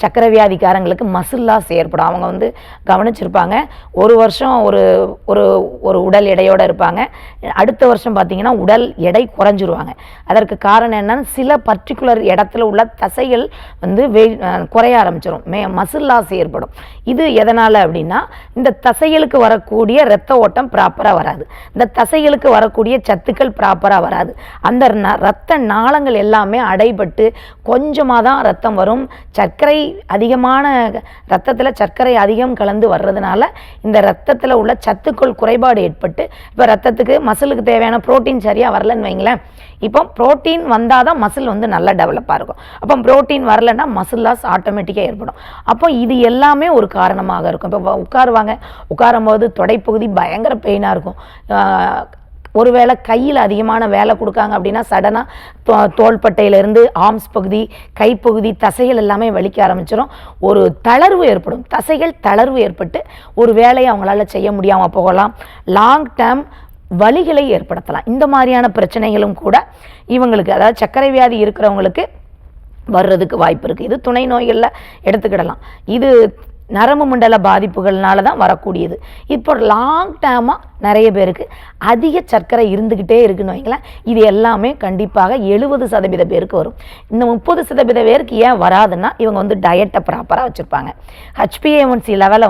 சக்கர வியாதிக்காரங்களுக்கு மசில் லாஸ் ஏற்படும். அவங்க கவனிச்சிருப்பாங்க, ஒரு வருஷம் ஒரு ஒரு உடல் எடையோடு இருப்பாங்க, அடுத்த வருஷம் பார்த்தீங்கன்னா உடல் எடை குறைஞ்சிருவாங்க. அதற்கு காரணம் என்னன்னா, சில பர்டிகுலர் இடத்துல உள்ள தசைகள் குறைய ஆரம்பிச்சிடும், மசில் லாஸ் ஏற்படும். இது எதனால் அப்படின்னா, இந்த தசைகளுக்கு வரக்கூடிய இரத்த ஓட்டம் ப்ராப்பராக வராது, இந்த தசைகளுக்கு வரக்கூடிய சத்துக்கள் ப்ராப்பராக வராது. அந்த இரத்த நாளங்கள் எல்லாமே அடைபட்டு கொஞ்சமாக தான் ரத்தம் வரும். சர்க்கரை அதிகமான ரத்தத்தில் சர்க்கரை அதிகம் கலந்து வர்றதுனால இந்த ரத்தத்தில் உள்ள சத்துக்கள் குறைபாடு ஏற்பட்டு இப்போ ரத்தத்துக்கு மசிலுக்கு தேவையான புரோட்டீன் சரியாக வரலன்னு வைங்களேன். இப்போ புரோட்டீன் வந்தால் தான் மசில் நல்லா டெவலப்பாக இருக்கும். அப்போ புரோட்டீன் வரலைன்னா மசில் லாஸ் ஆட்டோமேட்டிக்காக ஏற்படும். அப்போ இது எல்லாமே ஒரு காரணமாக இருக்கும். இப்போ உட்காரும்போது தொடைப்பகுதி பயங்கர பெயினாக இருக்கும். ஒருவேளை கையில் அதிகமான வேலை கொடுக்காங்க அப்படின்னா சடனாக தோள்பட்டையிலேருந்து ஆர்ம்ஸ் பகுதி, கைப்பகுதி, தசைகள் எல்லாமே வலிக்க ஆரம்பிச்சிடும். ஒரு தளர்வு ஏற்படும், தசைகள் தளர்வு ஏற்பட்டு ஒரு வேலையை அவங்களால செய்ய முடியாமல் போகலாம். லாங் டேர்ம் வலிகளை ஏற்படுத்தலாம். இந்த மாதிரியான பிரச்சனைகளும் கூட இவங்களுக்கு, அதாவது சர்க்கரை வியாதி இருக்கிறவங்களுக்கு வர்றதுக்கு வாய்ப்பு இருக்குது. இது துணை நோய்களில் எடுத்துக்கிடலாம். இது நரம்பு மண்டல பாதிப்புகள்னால தான் வரக்கூடியது. இப்போ லாங் டேர்மாக நிறைய பேருக்கு அதிக சர்க்கரை இருந்துக்கிட்டே இருக்குன்னு வைங்களேன். இது எல்லாமே கண்டிப்பாக 70% பேருக்கு வரும். இந்த 30% பேருக்கு ஏன் வராதுன்னா, இவங்க டயட்டை ப்ராப்பராக வச்சுருப்பாங்க. HbA1c லெவலை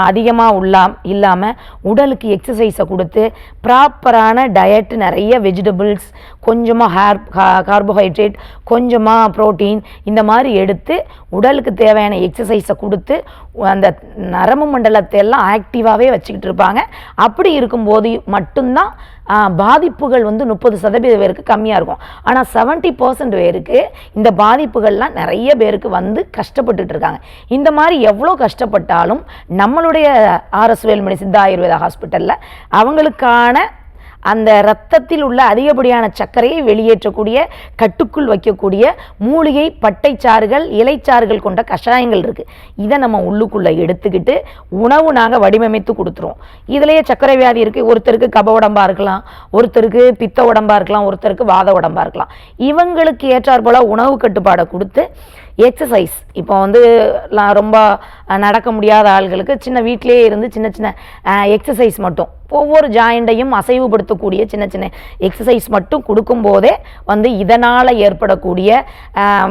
அதிகமாக இல்லாமல் உடலுக்கு எக்ஸசைஸை கொடுத்து ப்ராப்பரான டயட்டு, நிறைய வெஜிடபிள்ஸ், கொஞ்சமாக கார்போஹைட்ரேட், கொஞ்சமாக புரோட்டீன் இந்த மாதிரி எடுத்து உடலுக்கு தேவையான எக்ஸசைஸை கொடுத்து அந்த நரம்பு மண்டலத்தை எல்லாம் ஆக்டிவாகவே வச்சுக்கிட்டு இருப்பாங்க. அப்படி இருக்கும்போது மட்டும்தான் பாதிப்புகள் வந்து 30% பேருக்கு கம்மியாக இருக்கும். ஆனால் 70% பேருக்கு இந்த பாதிப்புகள்லாம் நிறைய பேருக்கு வந்து கஷ்டப்பட்டுட்டு இருக்காங்க. இந்த மாதிரி எவ்வளோ கஷ்டப்பட்டாலும் நம்மளுடைய ஆர்எஸ் வேலுமணி சித்தா ஆயுர்வேதா ஹாஸ்பிட்டலில் அவங்களுக்கான அந்த இரத்தத்தில் உள்ள அதிகப்படியான சர்க்கரையை வெளியேற்றக்கூடிய, கட்டுக்குள் வைக்கக்கூடிய மூலிகை பட்டைச்சாறுகள், இலைச்சாறுகள் கொண்ட கஷாயங்கள் இருக்குது. இதை நம்ம உள்ளுக்குள்ளே எடுத்துக்கிட்டு உணவு நாங்கள் வடிவமைத்து கொடுத்துருவோம். இதுலேயே சர்க்கரை வியாதி இருக்குது, ஒருத்தருக்கு கப உடம்பாக இருக்கலாம், ஒருத்தருக்கு பித்த உடம்பாக இருக்கலாம், ஒருத்தருக்கு வாத உடம்பாக இருக்கலாம். இவங்களுக்கு ஏற்றாற் போல் உணவு கட்டுப்பாடை கொடுத்து எக்ஸசைஸ், இப்போ வந்து ரொம்ப நடக்க முடியாத ஆள்களுக்கு சின்ன வீட்டிலே இருந்து சின்ன சின்ன எக்ஸசைஸ் மட்டும், ஒவ்வொரு ஜாயிண்டையும் அசைவுபடுத்தக்கூடிய சின்ன சின்ன எக்ஸசைஸ் மட்டும் கொடுக்கும்போதே வந்து இதனால் ஏற்படக்கூடிய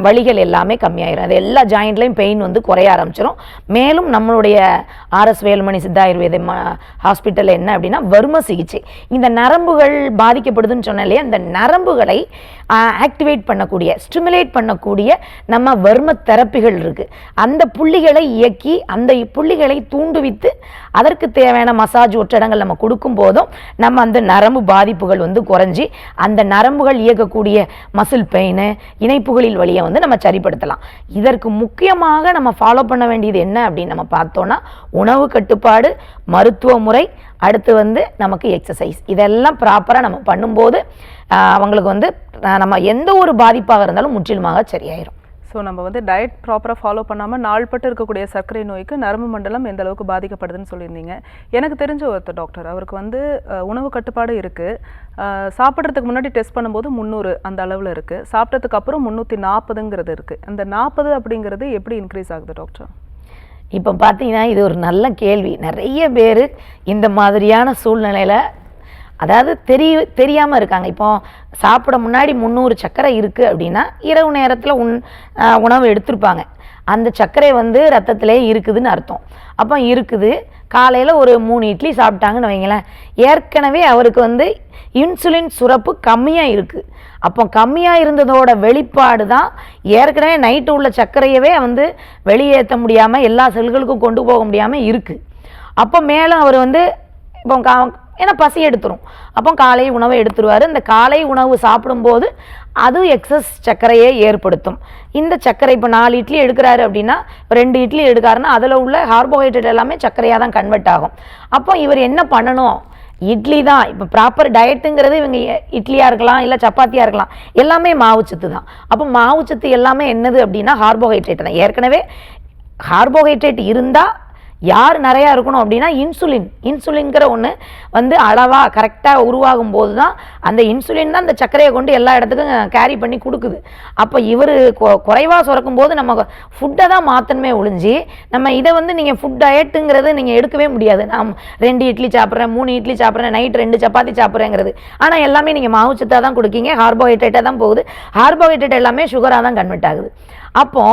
வலிகள் எல்லாமே கம்மியாயிரும். அது எல்லா ஜாயிண்ட்லையும் பெயின் வந்து குறைய ஆரம்பிச்சிடும். மேலும் நம்மளுடைய ஆர்எஸ் வேலுமணி சித்தா ஆயுர்வேத ஹாஸ்பிட்டலில் என்ன அப்படின்னா வர்ம சிகிச்சை. இந்த நரம்புகள் பாதிக்கப்படுதுன்னு சொன்ன இல்லையா, இந்த நரம்புகளை ஆக்டிவேட் பண்ணக்கூடிய, ஸ்டிமுலேட் பண்ணக்கூடிய நம்ம வர்ம தெரப்பிகள் இருக்குது. அந்த புள்ளிகளை இயக்கி அந்த புள்ளிகளை தூண்டுவித்து அதற்கு தேவையான மசாஜ் ஒற்றடங்கள் நம்ம கொடுக்கும் போதும் நம்ம அந்த நரம்பு பாதிப்புகள் வந்து குறைஞ்சி அந்த நரம்புகள் இயக்கக்கூடிய மசில் பெயின், இணைப்புகளில் வழியை வந்து நம்ம சரிப்படுத்தலாம். இதற்கு முக்கியமாக நம்ம ஃபாலோ பண்ண வேண்டியது என்ன அப்படின்னு நம்ம பார்த்தோன்னா உணவு கட்டுப்பாடு, மருத்துவ முறை, அடுத்து வந்து நமக்கு எக்ஸசைஸ். இதெல்லாம் ப்ராப்பராக நம்ம பண்ணும்போது அவங்களுக்கு வந்து நம்ம எந்த ஒரு பாதிப்பாக இருந்தாலும் முற்றிலுமாக சரியாயிரும். ஸோ நம்ம வந்து டயட் ப்ராப்பராக ஃபாலோ பண்ணாமல் நாள்பட்டு இருக்கக்கூடிய சர்க்கரை நோய்க்கு நரம்பு மண்டலம் எந்த அளவுக்கு பாதிக்கப்படுதுன்னு சொல்லியிருந்தீங்க. எனக்கு தெரிஞ்ச ஒருத்தர் டாக்டர், அவருக்கு வந்து உணவு கட்டுப்பாடு இருக்குது. சாப்பிட்றதுக்கு முன்னாடி டெஸ்ட் பண்ணும்போது 300 அந்த அளவில் இருக்குது, சாப்பிட்டதுக்கு அப்புறம் 340ங்கிறது இருக்குது. அந்த 40 அப்படிங்கிறது எப்படி இன்க்ரீஸ் ஆகுது டாக்டர்? இப்போ பார்த்தீங்கன்னா இது ஒரு நல்ல கேள்வி. நிறைய பேர் இந்த மாதிரியான சூழ்நிலையில் அதாவது தெரியாமல் இருக்காங்க. இப்போ சாப்பிட முன்னாடி 300 சர்க்கரை இருக்குது அப்படின்னா இரவு நேரத்தில் உணவு எடுத்திருப்பாங்க. அந்த சர்க்கரை வந்து ரத்தத்திலே இருக்குதுன்னு அர்த்தம். அப்போ இருக்குது, காலையில் ஒரு 3 இட்லி சாப்பிட்டாங்கன்னு வைங்களேன், ஏற்கனவே அவருக்கு வந்து இன்சுலின் சுரப்பு கம்மியாக இருக்குது. அப்போ கம்மியாக இருந்ததோட வெளிப்பாடு தான் ஏற்கனவே நைட்டு உள்ள சர்க்கரையவே வந்து வெளியேற்ற முடியாமல் எல்லா செல்களுக்கும் கொண்டு போக முடியாமல் இருக்குது. அப்போ மேலே அவர் வந்து இப்போ ஏன்னா பசி எடுத்துரும், அப்போ காலை உணவை எடுத்துருவார். இந்த காலை உணவு சாப்பிடும்போது அது எக்ஸஸ் சர்க்கரையை ஏற்படுத்தும். இந்த சர்க்கரை இப்போ 4 இட்லி எடுக்கிறாரு அப்படின்னா 2 இட்லி எடுக்காருன்னா அதில் உள்ள கார்போஹைட்ரேட் எல்லாமே சர்க்கரையாக தான் கன்வெர்ட் ஆகும். அப்போ இவர் என்ன பண்ணணும்? இட்லி தான் இப்போ ப்ராப்பர் டயட்டுங்கிறது. இவங்க இட்லியாக இருக்கலாம், இல்லை சப்பாத்தியாக இருக்கலாம், எல்லாமே மாவுச்சத்து தான். அப்போ மாவுச்சத்து எல்லாமே என்னது அப்படின்னா கார்போஹைட்ரேட் தான். ஏற்கனவே கார்போஹைட்ரேட் இருந்தால் யார் நிறையா இருக்கணும் அப்படின்னா இன்சுலின்கிற ஒன்று வந்து அளவாக கரெக்டாக உருவாகும் போது தான் அந்த இன்சுலின் தான் அந்த சர்க்கரையை கொண்டு எல்லா இடத்துக்கும் கேரி பண்ணி கொடுக்குது. அப்போ இவர் குறைவாக சுரக்கும் போது நம்ம ஃபுட்டை தான் மாற்றணுமே ஒழிஞ்சு நம்ம இதை வந்து நீங்கள் ஃபுட் டயட்டுங்கிறது நீங்கள் எடுக்கவே முடியாது. நான் 2 இட்லி சாப்பிட்றேன், 3 இட்லி சாப்பிட்றேன், நைட் 2 சப்பாத்தி சாப்பிட்றேங்கிறது. ஆனால் எல்லாமே நீங்கள் மாவுச்சத்தாக தான் கொடுக்கீங்க, கார்போஹைட்ரேட்டாக தான் போகுது. கார்போஹைட்ரேட் எல்லாமே சுகராக தான் கன்வெர்ட் ஆகுது. அப்போ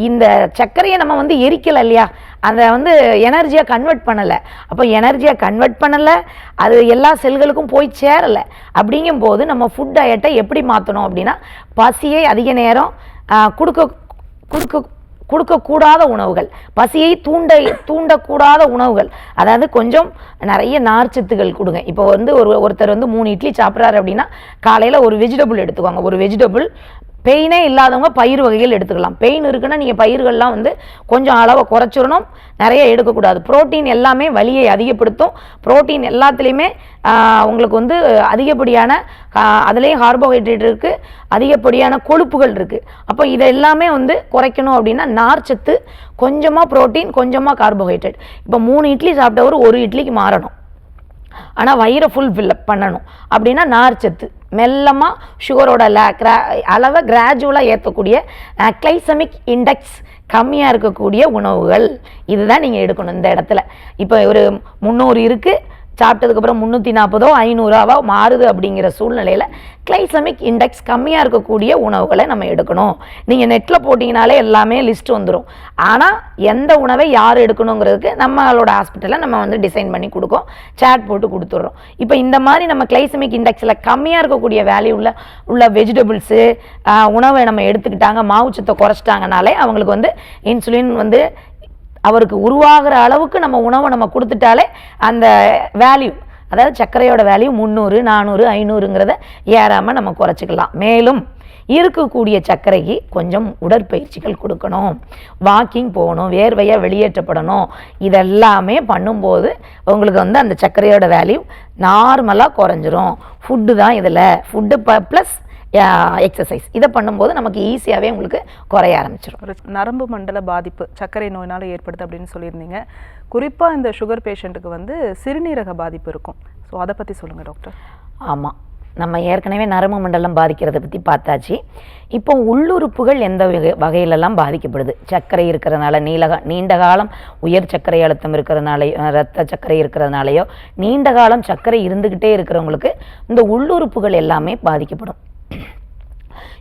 இந்த சர்க்கரையை நம்ம வந்து எரிக்கலை இல்லையா, அதை வந்து எனர்ஜியாக கன்வெர்ட் பண்ணலை. அப்போ எனர்ஜியாக கன்வெர்ட் பண்ணலை, அது எல்லா செல்களுக்கும் போய் சேரலை. அப்படிங்கும்போது நம்ம ஃபுட் டயட்டை எப்படி மாற்றணும் அப்படின்னா பசியை அதிக நேரம் கொடுக்கக்கூடாத உணவுகள், பசியை தூண்டக்கூடாத உணவுகள், அதாவது கொஞ்சம் நிறைய நார்ச்சத்துகள் கொடுங்க. இப்போ வந்து ஒருத்தர் வந்து 3 இட்லி சாப்பிட்றாரு அப்படின்னா காலையில் ஒரு வெஜிடபிள் எடுத்துக்கோங்க. ஒரு வெஜிடபிள் பெயினே இல்லாதவங்க பயிர் வகைகள் எடுத்துக்கலாம். பெயின் இருக்குன்னா நீங்கள் பயிர்கள்லாம் வந்து கொஞ்சம் அளவை குறைச்சிடணும், நிறைய எடுக்கக்கூடாது. புரோட்டீன் எல்லாமே வலியை அதிகப்படுத்தும். புரோட்டீன் எல்லாத்துலேயுமே உங்களுக்கு வந்து அதிகப்படியான அதுலேயும் கார்போஹைட்ரேட் இருக்குது, அதிகப்படியான கொழுப்புகள் இருக்குது. அப்போ இதை எல்லாமே வந்து குறைக்கணும் அப்படின்னா நார்ச்சத்து, கொஞ்சமாக புரோட்டீன், கொஞ்சமாக கார்போஹைட்ரேட். இப்போ 3 இட்லி சாப்பிட்டவர் 1 இட்லிக்கு மாறணும், ஆனால் வயிறை ஃபுல் ஃபில்லப் பண்ணணும் அப்படின்னா நார்ச்சத்து மெல்லமாக சுகரோட அளவை கிராஜுவலாக ஏற்றக்கூடிய கிளைசமிக் இண்டெக்ஸ் கம்மியாக இருக்கக்கூடிய உணவுகள் இதுதான் நீங்கள் எடுக்கணும் இந்த இடத்துல. இப்போ ஒரு 300 இருக்குது, சாப்பிட்டதுக்கப்புறம் 340 500 மாறுது அப்படிங்கிற சூழ்நிலையில் கிளைசமிக் இண்டெக்ஸ் கம்மியாக இருக்கக்கூடிய உணவுகளை நம்ம எடுக்கணும். நீங்கள் நெட்டில் போட்டிங்கனாலே எல்லாமே லிஸ்ட் வந்துடும். ஆனால் எந்த உணவை யார் எடுக்கணுங்கிறதுக்கு நம்மளோட ஹாஸ்பிட்டலில் நம்ம வந்து டிசைன் பண்ணி கொடுக்கோம், சேட் போட்டு கொடுத்துட்றோம். இப்போ இந்த மாதிரி நம்ம கிளைசமிக் இண்டெக்ஸில் கம்மியாக இருக்கக்கூடிய வேல்யூ உள்ள வெஜிடபிள்ஸு உணவை நம்ம எடுத்துக்கிட்டாங்க, மாவுச்சத்தை குறைச்சிட்டாங்கனாலே அவங்களுக்கு வந்து இன்சுலின் வந்து அவருக்கு உருவாகிற அளவுக்கு நம்ம உணவை நம்ம கொடுத்துட்டாலே அந்த வேல்யூ, அதாவது சர்க்கரையோட வேல்யூ 300 400 500ங்கிறத ஏறாமல் நம்ம குறைச்சிக்கலாம். மேலும் இருக்கக்கூடிய சர்க்கரைக்கு கொஞ்சம் உடற்பயிற்சிகள் கொடுக்கணும், வாக்கிங் போகணும், வேர்வையாக வெளியேற்றப்படணும். இதெல்லாமே பண்ணும்போது உங்களுக்கு வந்து அந்த சர்க்கரையோட வேல்யூ நார்மலாக குறைஞ்சிரும். ஃபுட்டு தான் இதில், ஃபுட்டு ப்ளஸ் எக்ஸசைஸ் இதை பண்ணும்போது நமக்கு ஈஸியாகவே உங்களுக்கு குறைய ஆரம்பிச்சிடும். ஒரு நரம்பு மண்டல பாதிப்பு சர்க்கரை நோயினால் ஏற்படுது அப்படின்னு சொல்லியிருந்தீங்க. குறிப்பாக இந்த சுகர் பேஷண்ட்டுக்கு வந்து சிறுநீரக பாதிப்பு இருக்கும். ஸோ அதை பற்றி சொல்லுங்கள் டாக்டர். ஆமாம், நம்ம ஏற்கனவே நரம்பு மண்டலம் பாதிக்கிறத பற்றி பார்த்தாச்சு. இப்போ உள்ளுறுப்புகள் எந்த வகையிலெல்லாம் பாதிக்கப்படுது? சர்க்கரை இருக்கிறதுனால, நீண்ட காலம் உயர் சர்க்கரை அழுத்தம் இருக்கிறதுனாலையோ, இரத்த சர்க்கரை இருக்கிறதுனாலையோ, நீண்ட காலம் சர்க்கரை இருந்துக்கிட்டே இருக்கிறவங்களுக்கு இந்த உள்ளுறுப்புகள் எல்லாமே பாதிக்கப்படும்.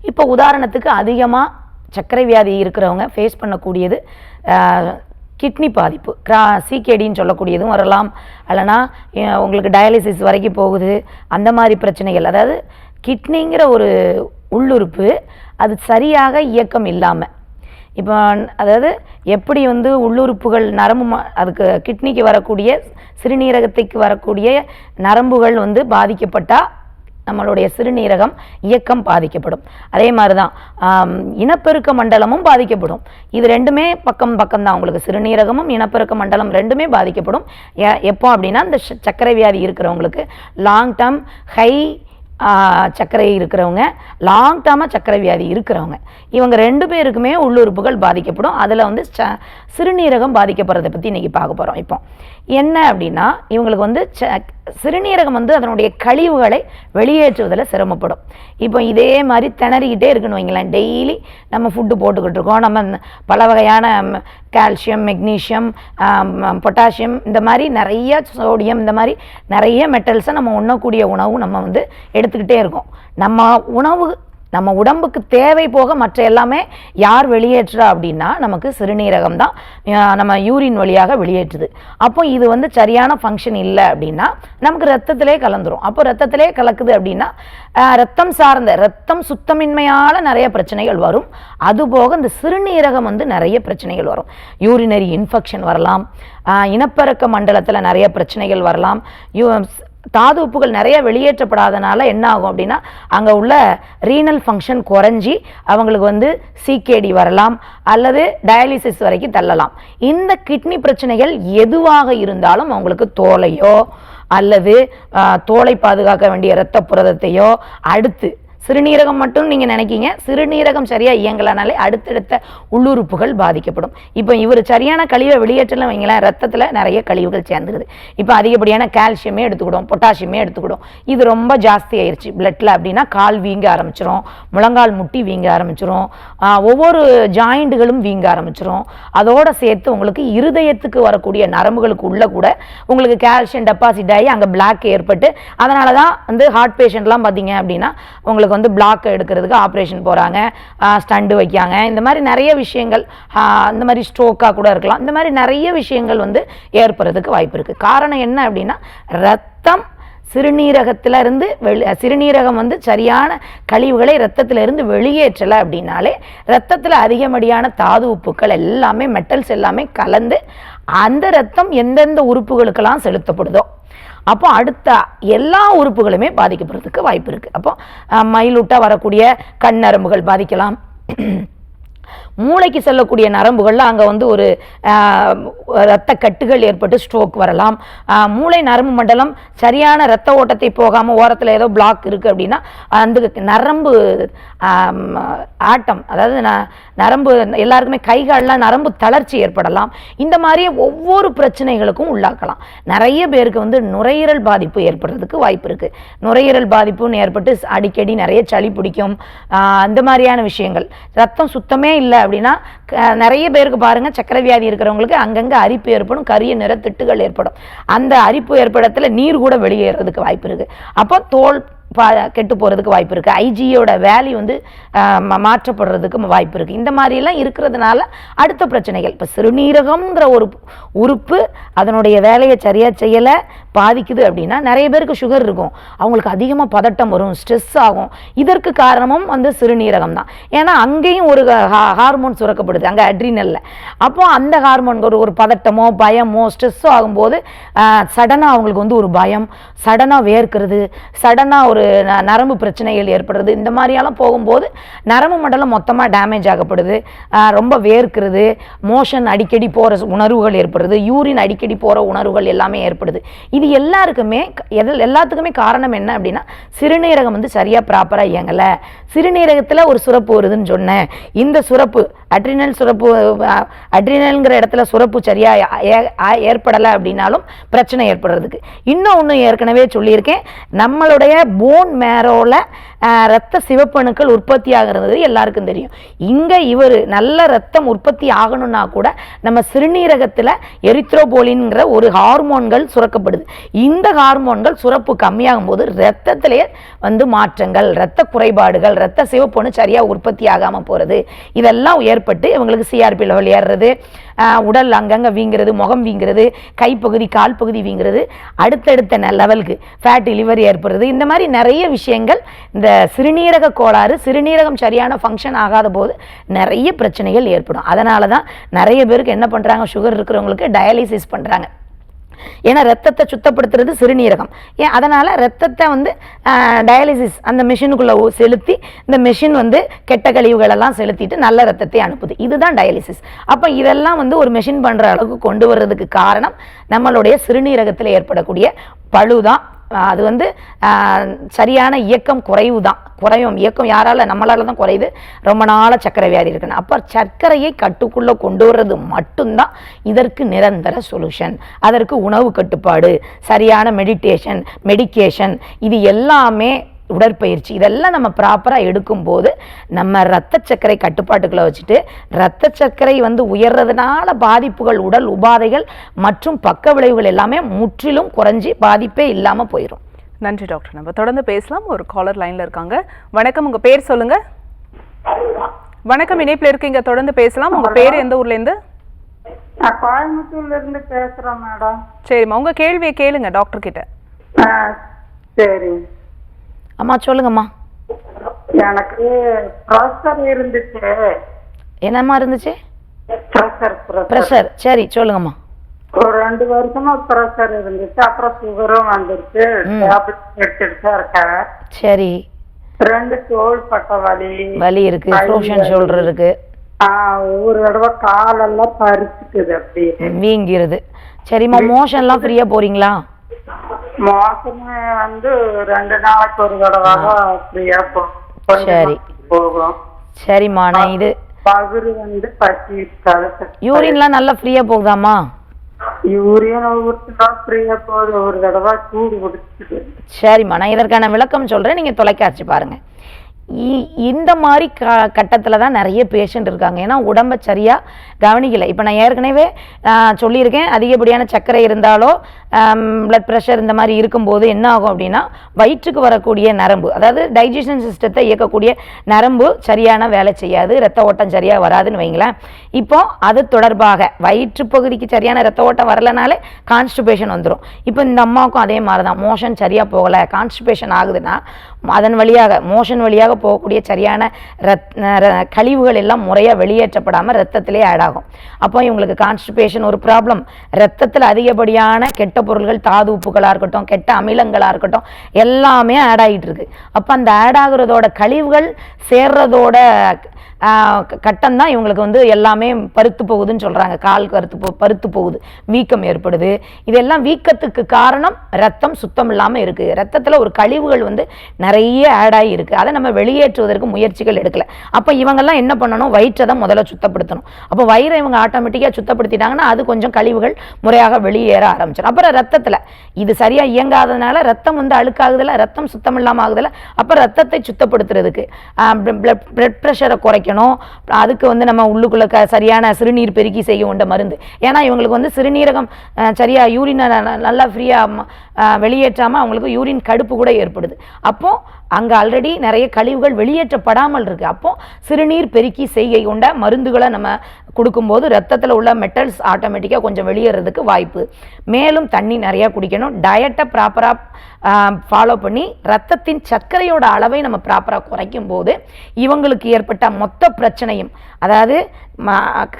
இப்போ உதாரணத்துக்கு அதிகமாக சர்க்கரை வியாதி இருக்கிறவங்க ஃபேஸ் பண்ணக்கூடியது கிட்னி பாதிப்பு, சிகேடின்னு சொல்லக்கூடியதும் வரலாம். இல்லைனா உங்களுக்கு டயாலிசிஸ் வரைக்கும் போகுது, அந்த மாதிரி பிரச்சனைகள். அதாவது கிட்னிங்கிற ஒரு உள்ளுறுப்பு அது சரியாக இயக்கம் இல்லாமல், இப்போ அதாவது எப்படி வந்து உள்ளுறுப்புகள் நரம்பு அதுக்கு கிட்னிக்கு வரக்கூடிய சிறுநீரகத்துக்கு வரக்கூடிய நரம்புகள் வந்து பாதிக்கப்பட்டால் நம்மளுடைய சிறுநீரகம் இயக்கம் பாதிக்கப்படும். அதே மாதிரி தான் இனப்பெருக்க மண்டலமும் பாதிக்கப்படும். இது ரெண்டுமே பக்கம் தான். உங்களுக்கு சிறுநீரகமும் இனப்பெருக்க மண்டலம் ரெண்டுமே பாதிக்கப்படும். எப்போ அப்படின்னா இந்த சர்க்கரை வியாதி இருக்கிறவங்களுக்கு, லாங் டேர்ம் ஹை சர்க்கரை இருக்கிறவங்க, லாங் டேர்மாக சர்க்கரை வியாதி இருக்கிறவங்க, இவங்க 2 பேருக்குமே உள்ளுறுப்புகள் பாதிக்கப்படும். அதில் வந்து சிறுநீரகம் பாதிக்கப்படுறதை பற்றி இன்றைக்கி பார்க்க போகிறோம். இப்போ என்ன அப்படின்னா, இவங்களுக்கு வந்து சிறுநீரகம் வந்து அதனுடைய கழிவுகளை வெளியேற்றுவதில் சிரமப்படும். இப்போ இதே மாதிரி திணறிக்கிட்டே இருக்குன்னு வைங்களேன். டெய்லி நம்ம ஃபுட்டு போட்டுக்கிட்டு இருக்கோம், நம்ம பல வகையான கால்சியம், மெக்னீஷியம், பொட்டாசியம், இந்த மாதிரி நிறைய சோடியம், இந்த மாதிரி நிறைய மெட்டல்ஸை நம்ம உண்ணக்கூடிய உணவு நம்ம வந்து எடுத்துக்கிட்டே இருக்கோம். நம்ம உடம்புக்கு தேவை போக மற்ற எல்லாமே யார் வெளியேற்றுறா அப்படின்னா நமக்கு சிறுநீரகம் தான் நம்ம யூரின் வழியாக வெளியேற்றுது. அப்போ இது வந்து சரியான ஃபங்க்ஷன் இல்லை அப்படின்னா நமக்கு ரத்தத்திலே கலந்துரும். அப்போ ரத்தத்திலே கலக்குது அப்படின்னா ரத்தம் சுத்தமின்மையால் நிறைய பிரச்சனைகள் வரும். அதுபோக இந்த சிறுநீரகம் வந்து நிறைய பிரச்சனைகள் வரும். யூரினரி இன்ஃபெக்ஷன் வரலாம், இனப்பெருக்க மண்டலத்தில் நிறைய பிரச்சனைகள் வரலாம். தாது உப்புகள் நிறைய வெளியேற்றப்படாதனால என்ன ஆகும் அப்படின்னா அங்கே உள்ள ரீனல் ஃபங்க்ஷன் குறைஞ்சி அவங்களுக்கு வந்து சிகேடி வரலாம், அல்லது டயாலிசிஸ் வரைக்கும் தள்ளலாம். இந்த கிட்னி பிரச்சனைகள் எதுவாக இருந்தாலும் அவங்களுக்கு தோலையோ அல்லது தோலை பாதுகாக்க வேண்டிய இரத்த புரதத்தையோ, அடுத்து சிறுநீரகம் மட்டும் நீங்கள் நினைக்கிங்க, சிறுநீரகம் சரியாக இயங்கலனாலே அடுத்தடுத்த உள்ளுறுப்புகள் பாதிக்கப்படும். இப்போ இவர் சரியான கழிவை வெளியேற்றலாம் வைங்களேன், ரத்தத்தில் நிறைய கழிவுகள் சேர்ந்துருது. இப்போ அதிகப்படியான கால்சியமே எடுத்துக்கிடும், பொட்டாசியமே எடுத்துக்கிடும். இது ரொம்ப ஜாஸ்தி ஆயிடுச்சு பிளட்டில் அப்படின்னா கால் வீங்க ஆரம்பிச்சிரும், முழங்கால் முட்டி வீங்க ஆரம்பிச்சிரும், ஒவ்வொரு ஜாயிண்ட்டுகளும் வீங்க ஆரம்பிச்சிரும். அதோடு சேர்த்து உங்களுக்கு இருதயத்துக்கு வரக்கூடிய நரம்புகளுக்கு உள்ள கூட உங்களுக்கு கால்சியம் டெபாசிட் ஆகி அங்கே பிளாக் ஏற்பட்டு, அதனால தான் வந்து ஹார்ட் பேஷண்ட்லாம் பார்த்தீங்க அப்படின்னா உங்களுக்கு வந்து பிளாக் எடுக்கிறதுக்கு ஆப்ரேஷன் போகிறாங்க, ஸ்டண்டு வைக்காங்க. இந்த மாதிரி நிறைய விஷயங்கள், இந்த மாதிரி ஸ்ட்ரோக்காக கூட இருக்கலாம். இந்த மாதிரி நிறைய விஷயங்கள் வந்து ஏற்படுறதுக்கு வாய்ப்பு இருக்குது. காரணம் என்ன அப்படின்னா ரத்தம் சிறுநீரகத்திலிருந்து சிறுநீரகம் வந்து சரியான கழிவுகளை ரத்தத்திலிருந்து வெளியேற்றலை அப்படின்னாலே ரத்தத்தில் அதிகப்படியான தாது உப்புக்கள் எல்லாமே, மெட்டல்ஸ் எல்லாமே கலந்து அந்த ரத்தம் எந்தெந்த உறுப்புகளுக்கெல்லாம் செலுத்தப்படுதோ அப்போ அடுத்த எல்லா உறுப்புகளுமே பாதிக்கப்படுறதுக்கு வாய்ப்பு இருக்குது. அப்போ மைலூட்டாக வரக்கூடிய கண் நரம்புகள் பாதிக்கலாம். மூளைக்கு செல்லக்கூடிய நரம்புகளில் அங்கே வந்து ஒரு இரத்த கட்டுகள் ஏற்பட்டு ஸ்ட்ரோக் வரலாம். மூளை நரம்பு மண்டலம் சரியான இரத்த ஓட்டத்தை போகாமல் ஓரத்தில் ஏதோ பிளாக் இருக்குது அப்படின்னா அந்த நரம்பு ஆட்டம், அதாவது நரம்பு எல்லாருக்குமே கைகாலெலாம் நரம்பு தளர்ச்சி ஏற்படலாம். இந்த மாதிரி ஒவ்வொரு பிரச்சனைகளுக்கும் உள்ளாக்கலாம். நிறைய பேருக்கு வந்து நுரையீரல் பாதிப்பு ஏற்படுறதுக்கு வாய்ப்பு இருக்குது. நுரையீரல் பாதிப்புன்னு ஏற்பட்டு அடிக்கடி நிறைய சளி பிடிக்கும். அந்த மாதிரியான விஷயங்கள், ரத்தம் சுத்தமே இல்லை அப்படின்னா நிறைய பேருக்கு பாருங்க சக்கரை வியாதி இருக்கிறவங்களுக்கு அங்கங்கே அரிப்பு ஏற்படும், கரிய நிற திட்டுகள் ஏற்படும். அந்த அரிப்பு ஏற்படத்துல நீர் கூட வெளியேறதுக்கு வாய்ப்பு இருக்கு. அப்போ தோல் கெட்டு போகிறதுக்கு வாய்ப்பு இருக்குது. ஐஜியோட வேல்யூ வந்து மாற்றப்படுறதுக்கு வாய்ப்பு இருக்குது. இந்த மாதிரிலாம் இருக்கிறதுனால அடுத்த பிரச்சனைகள், இப்போ சிறுநீரகம்ங்கிற ஒரு உறுப்பு அதனுடைய வேலையை சரியாக செய்யலை, பாதிக்குது அப்படின்னா நிறைய பேருக்கு சுகர் இருக்கும், அவங்களுக்கு அதிகமாக பதட்டம் வரும், ஸ்ட்ரெஸ் ஆகும். இதற்கு காரணமும் வந்து சிறுநீரகம் தான். ஏன்னா அங்கேயும் ஒரு ஹார்மோன் சுரக்கப்படுது அங்கே அட்ரினலில். அப்போ அந்த ஹார்மோன் ஒரு பதட்டமோ பயமோ ஸ்ட்ரெஸ்ஸோ ஆகும்போது சடனாக அவங்களுக்கு வந்து ஒரு பயம், சடனாக வேர்க்கிறது, சடனாக ஒரு நரம்பு பிரச்சனைகள் ஏற்படுறது. இந்த மாதிரியெல்லாம் போகும்போது நரம்பு மண்டலம் மொத்தமாக டேமேஜ் ஆகப்படுது, ரொம்ப வேர்க்கிறது, மோஷன் அடிக்கடி போகிற உணர்வுகள் ஏற்படுது, யூரின் அடிக்கடி போகிற உணர்வுகள் எல்லாமே ஏற்படுது. இது எல்லாருக்குமே எல்லாத்துக்குமே காரணம் என்ன அப்படின்னா சிறுநீரகம் வந்து சரியாக ப்ராப்பராக இயங்கலை. சிறுநீரகத்தில் ஒரு சுரப்பு வருதுன்னு சொன்னேன், இந்த சுரப்பு அட்ரினல் சுரப்பு, அட்ரினல்ங்கிற இடத்துல சுரப்பு சரியாக ஏற்படலை அப்படின்னாலும் பிரச்சனை ஏற்படுறதுக்கு. இன்னொன்று ஏற்கனவே சொல்லியிருக்கேன், நம்மளுடைய போன் மேரோவில் இரத்த சிவப்பணுக்கள் உற்பத்தி ஆகிறது எல்லாருக்கும் தெரியும். இங்கே இவர் நல்ல ரத்தம் உற்பத்தி ஆகணும்னா கூட நம்ம சிறுநீரகத்தில் எரித்ரோபோலின்ங்கிற ஒரு ஹார்மோன்கள் சுரக்கப்படுது. இந்த ஹார்மோன்கள் சுரப்பு கம்மியாகும் போது இரத்தத்திலேயே வந்து மாற்றங்கள், இரத்த குறைபாடுகள், இரத்த சிவப்பணு சரியாக உற்பத்தி ஆகாமல் போகிறது, இதெல்லாம் ஏற்பட்டு இவங்களுக்கு சிஆர்பி லெவல் ஏறுறது, உடல் அங்கங்கே வீங்கிறது, முகம் வீங்கிறது, கைப்பகுதி கால் பகுதி வீங்கிறது, அடுத்தடுத்த லெவலுக்கு ஃபேட்டி லிவர் ஏற்படுறது. இந்த மாதிரி நிறைய விஷயங்கள் இந்த சிறுநீரக கோளாறு, சிறுநீரகம் சரியான ஃபங்க்ஷன் ஆகாத போது நிறைய பிரச்சனைகள் ஏற்படும். அதனால தான் நிறைய பேருக்கு என்ன பண்ணுறாங்க, சுகர் இருக்கிறவங்களுக்கு டயாலிசிஸ் பண்ணுறாங்க. ஏன்னா ரத்தத்தை சுத்தப்படுத்துறது சிறுநீரகம். அதனால் ரத்தத்தை வந்து டயாலிசிஸ் அந்த மிஷினுக்குள்ளே செலுத்தி, இந்த மிஷின் வந்து கெட்ட கழிவுகளெல்லாம் செலுத்திட்டு நல்ல ரத்தத்தை அனுப்புது. இதுதான் டயாலிசிஸ். அப்போ இதெல்லாம் வந்து ஒரு மிஷின் பண்ணுற அளவுக்கு கொண்டு வர்றதுக்கு காரணம் நம்மளுடைய சிறுநீரகத்தில் ஏற்படக்கூடிய பழுதான். அது வந்து சரியான இயக்கம் குறைவு தான், குறையும் இயக்கம் யாரால, நம்மளால தான் குறையுது. ரொம்ப நாளாக சர்க்கரை வியாதி இருக்குன்னு. அப்போ சர்க்கரையை கட்டுக்குள்ளே கொண்டு வர்றது மட்டும்தான் இதற்கு நிரந்தர சொல்யூஷன். அதற்கு உணவு கட்டுப்பாடு, சரியான மெடிக்கேஷன், இது எல்லாமே உடற்பயிற்சி, இதெல்லாம் நம்ம ப்ராப்பராக எடுக்கும்போது நம்ம இரத்த சர்க்கரை கட்டுப்பாட்டுக்குள்ளே வச்சுட்டு, இரத்த சர்க்கரை வந்து உயர்றதுனால பாதிப்புகள், உடல் உபாதைகள் மற்றும் பக்க விளைவுகள் எல்லாமே முற்றிலும் குறைஞ்சி பாதிப்பே இல்லாமல் போயிடும். நன்றி டாக்டர். நம்ம தொடர்ந்து பேசலாம். ஒரு காலர் லைன்ல இருக்காங்க. வணக்கம், உங்க பேர் சொல்லுங்க. வணக்கம், இணைப்பில் இருக்கீங்க, தொடர்ந்து பேசலாம். உங்க பேர் எந்த ஊர்ல இருந்து? கோயம்புத்தூர்ல இருந்து பேசுறோம் மேடம். சரிம்மா, உங்க கேள்வியை கேளுங்க டாக்டர் கிட்ட. சரி அம்மா சொல்லுங்கம்மா. எனக்கு ப்ரெஷர் இருந்துச்சு. என்னம்மா இருந்துச்சு? ப்ரெஷர். சரி சொல்லுங்கம்மா. ஒரு 2 வருஷமா ப்ரெஷர் இருந்துச்சு, அப்புறம் சுகரும் வந்துருச்சு, டேப்லெட் எடுத்துட்டு இருக்கேன். சரி. 2 தோள் பட்ட வலி இருக்கு, ஃப்ரோஷன் ஷோல்டர் இருக்கு, ஒவ்வொரு தடவை காலெல்லாம் பறிச்சுக்குது, அப்படி வீங்கிருது. சரிம்மா, மோஷன்லாம் ஃப்ரீயா போறீங்களா? மோசமே வந்து 2 நாளைக்கு ஒரு தடவை ஃப்ரீயா சரி போகும். சரிம்மா, நான் இது பகுதி வந்து பசி இருக்காது. யூரின்லாம் நல்லா ஃப்ரீயா போகுதாம்மா? யூரியன் ஃப்ரீயா போகுது, ஒரு தடவை சூடு குடிச்சிட்டு. சரிம்மா, நான் இதற்கான விளக்கம் சொல்றேன், நீங்க தொலைக்காட்சி பாருங்க. இந்த மாதிரி கட்டத்தில் தான் நிறைய பேஷண்ட் இருக்காங்க. ஏன்னா உடம்பை சரியாக கவனிக்கலை. இப்போ நான் ஏற்கனவே சொல்லியிருக்கேன், அதிகப்படியான சர்க்கரை இருந்தாலோ பிளட் ப்ரெஷர் இந்த மாதிரி இருக்கும்போது என்ன ஆகும் அப்படின்னா, வயிற்றுக்கு வரக்கூடிய நரம்பு, அதாவது டைஜஷன் சிஸ்டத்தை இயக்கக்கூடிய நரம்பு சரியான வேலை செய்யாது, ரத்த ஓட்டம் சரியாக வராதுன்னு வைங்களேன். இப்போ அது தொடர்பாக வயிற்று பகுதிக்கு சரியான ரத்த ஓட்டம் வரலனாலே கான்ஸ்டிபேஷன் வந்துடும். இப்போ இந்த அம்மாவுக்கும் அதே மாதிரி தான், மோஷன் சரியாக போகலை, கான்ஸ்டிபேஷன் ஆகுதுன்னா அதன் வழியாக மோஷன் வழியாக போகக்கூடிய சரியான கழிவுகள் எல்லாம் முறையாக வெளியேற்றப்படாமல் ரத்தத்திலே ஆட் ஆகும். அப்போ இவங்களுக்கு கான்ஸ்டிபேஷன் ஒரு ப்ராப்ளம். ரத்தத்தில் அதிகப்படியான கெட்ட பொருள்கள், தாது உப்புகளாக இருக்கட்டும், கெட்ட அமிலங்களாக இருக்கட்டும், எல்லாமே ஆட் ஆகிட்டு இருக்கு. அப்போ அந்த ஆட் ஆகுறதோட கழிவுகள் சேர்றதோட கட்டம் தான் இவங்களுக்கு வந்து எல்லாமே பருத்து போகுதுன்னு சொல்கிறாங்க. கால் பருத்து போகுது, வீக்கம் ஏற்படுது. இதெல்லாம் வீக்கத்துக்கு காரணம் ரத்தம் சுத்தம் இல்லாமல் இருக்குது. ரத்தத்தில் ஒரு கழிவுகள் வந்து நிறைய ஆட் ஆகி இருக்குது. அதை நம்ம வெளியேற்றுவதற்கு முயற்சிகள் எடுக்கலை. அப்போ இவங்கெல்லாம் என்ன பண்ணணும், வயிற்றை தான் முதல்ல சுத்தப்படுத்தணும். அப்போ வயிறை இவங்க ஆட்டோமேட்டிக்காக சுத்தப்படுத்திட்டாங்கன்னா அது கொஞ்சம் கழிவுகள் முறையாக வெளியேற ஆரம்பிச்சிடும். அப்புறம் ரத்தத்தில் இது சரியாக இயங்காததுனால ரத்தம் வந்து அழுக்காகுதில்ல, ரத்தம் சுத்தம் இல்லாமல் ஆகுதில்ல. அப்போ ரத்தத்தை சுத்தப்படுத்துறதுக்கு பிளட் ப்ரெஷரை குறைக்கணும், குறைக்கணும். அதுக்கு வந்து நம்ம உள்ளுக்குள்ள சரியான சிறுநீர் பெருக்கி செய்ய வேண்ட மருந்து. ஏன்னா இவங்களுக்கு வந்து சிறுநீரகம் சரியா யூரினை நல்லா ஃப்ரீயாக வெளியேற்றாமல் அவங்களுக்கு யூரின் கடுப்பு கூட ஏற்படுது. அப்போது அங்கே ஆல்ரெடி நிறைய கழிவுகள் வெளியேற்றப்படாமல் இருக்குது. அப்போது சிறுநீர் பெருக்கி செய்கை கொண்ட மருந்துகளை நம்ம கொடுக்கும்போது ரத்தத்தில் உள்ள மெட்டல்ஸ் ஆட்டோமேட்டிக்காக கொஞ்சம் வெளியேறதுக்கு வாய்ப்பு. மேலும் தண்ணி நிறையா குடிக்கணும். டயட்டை ப்ராப்பராக ஃபாலோ பண்ணி ரத்தத்தின் சர்க்கரையோட அளவை நம்ம ப்ராப்பராக குறைக்கும் போது இவங்களுக்கு ஏற்பட்ட மொத்த பிரச்சனையும், அதாவது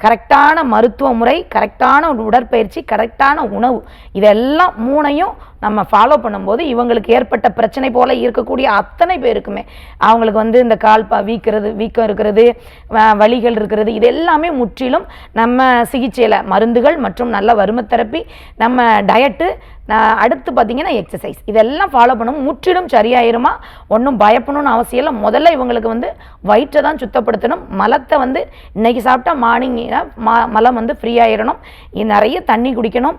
கரெக்டான மருத்துவ முறை, கரெக்டான உடற்பயிற்சி, கரெக்டான உணவு, இதெல்லாம் மூணையும் நம்ம ஃபாலோ பண்ணும்போது இவங்களுக்கு ஏற்பட்ட பிரச்சனை போல் இருக்கக்கூடிய அத்தனை பேருக்குமே அவங்களுக்கு வந்து இந்த கால் வீக்கம் இருக்கிறது, வலிகள் இருக்கிறது, இது எல்லாமே முற்றிலும் நம்ம சிகிச்சையில் மருந்துகள் மற்றும் நல்ல வரும தெரப்பி, நம்ம டயட்டு, அடுத்து பார்த்தீங்கன்னா எக்ஸசைஸ், இதெல்லாம் ஃபாலோ பண்ணணும். முற்றிலும் சரியாயிருமா? ஒன்றும் பயப்படணும்னு அவசியம் இல்லை. முதல்ல இவங்களுக்கு வந்து வயிற்றை தான் சுத்தப்படுத்தணும். மலத்தை வந்து இன்னைக்கு சாப்பிட்டா மார்னிங் மலம் வந்து ஃப்ரீ ஆயிடணும். நிறைய தண்ணி குடிக்கணும்.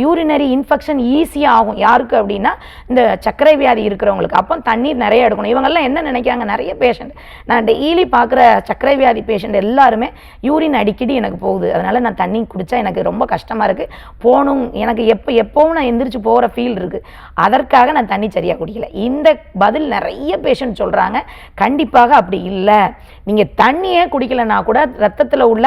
யூரினரி இன்ஃபெக்ஷன் ஈஸியாக ஆகும். யாருக்கு அப்படின்னா இந்த சர்க்கரை வியாதி இருக்கிறவங்களுக்கு. அப்போ தண்ணீர் நிறைய எடுக்கணும். இவங்கெல்லாம் என்ன நினைக்கிறாங்க, நிறைய பேஷண்ட் நான் டெய்லி பார்க்குற சர்க்கரை வியாதி பேஷண்ட் எல்லாருமே யூரின் அடிக்கடி எனக்கு போகுது, அதனால் நான் தண்ணி குடித்தா எனக்கு ரொம்ப கஷ்டமாக இருக்குது, போகணும், எனக்கு எப்போவும் நான் எந்திரிச்சு போகிற ஃபீல் இருக்குது, அதற்காக நான் தண்ணி சரியாக குடிக்கல. இந்த பதில் நிறைய பேஷண்ட் சொல்கிறாங்க. கண்டிப்பாக அப்படி இல்லை. நீங்கள் தண்ணியே குடிக்கலைன்னா கூட ரத்தத்தில் உள்ள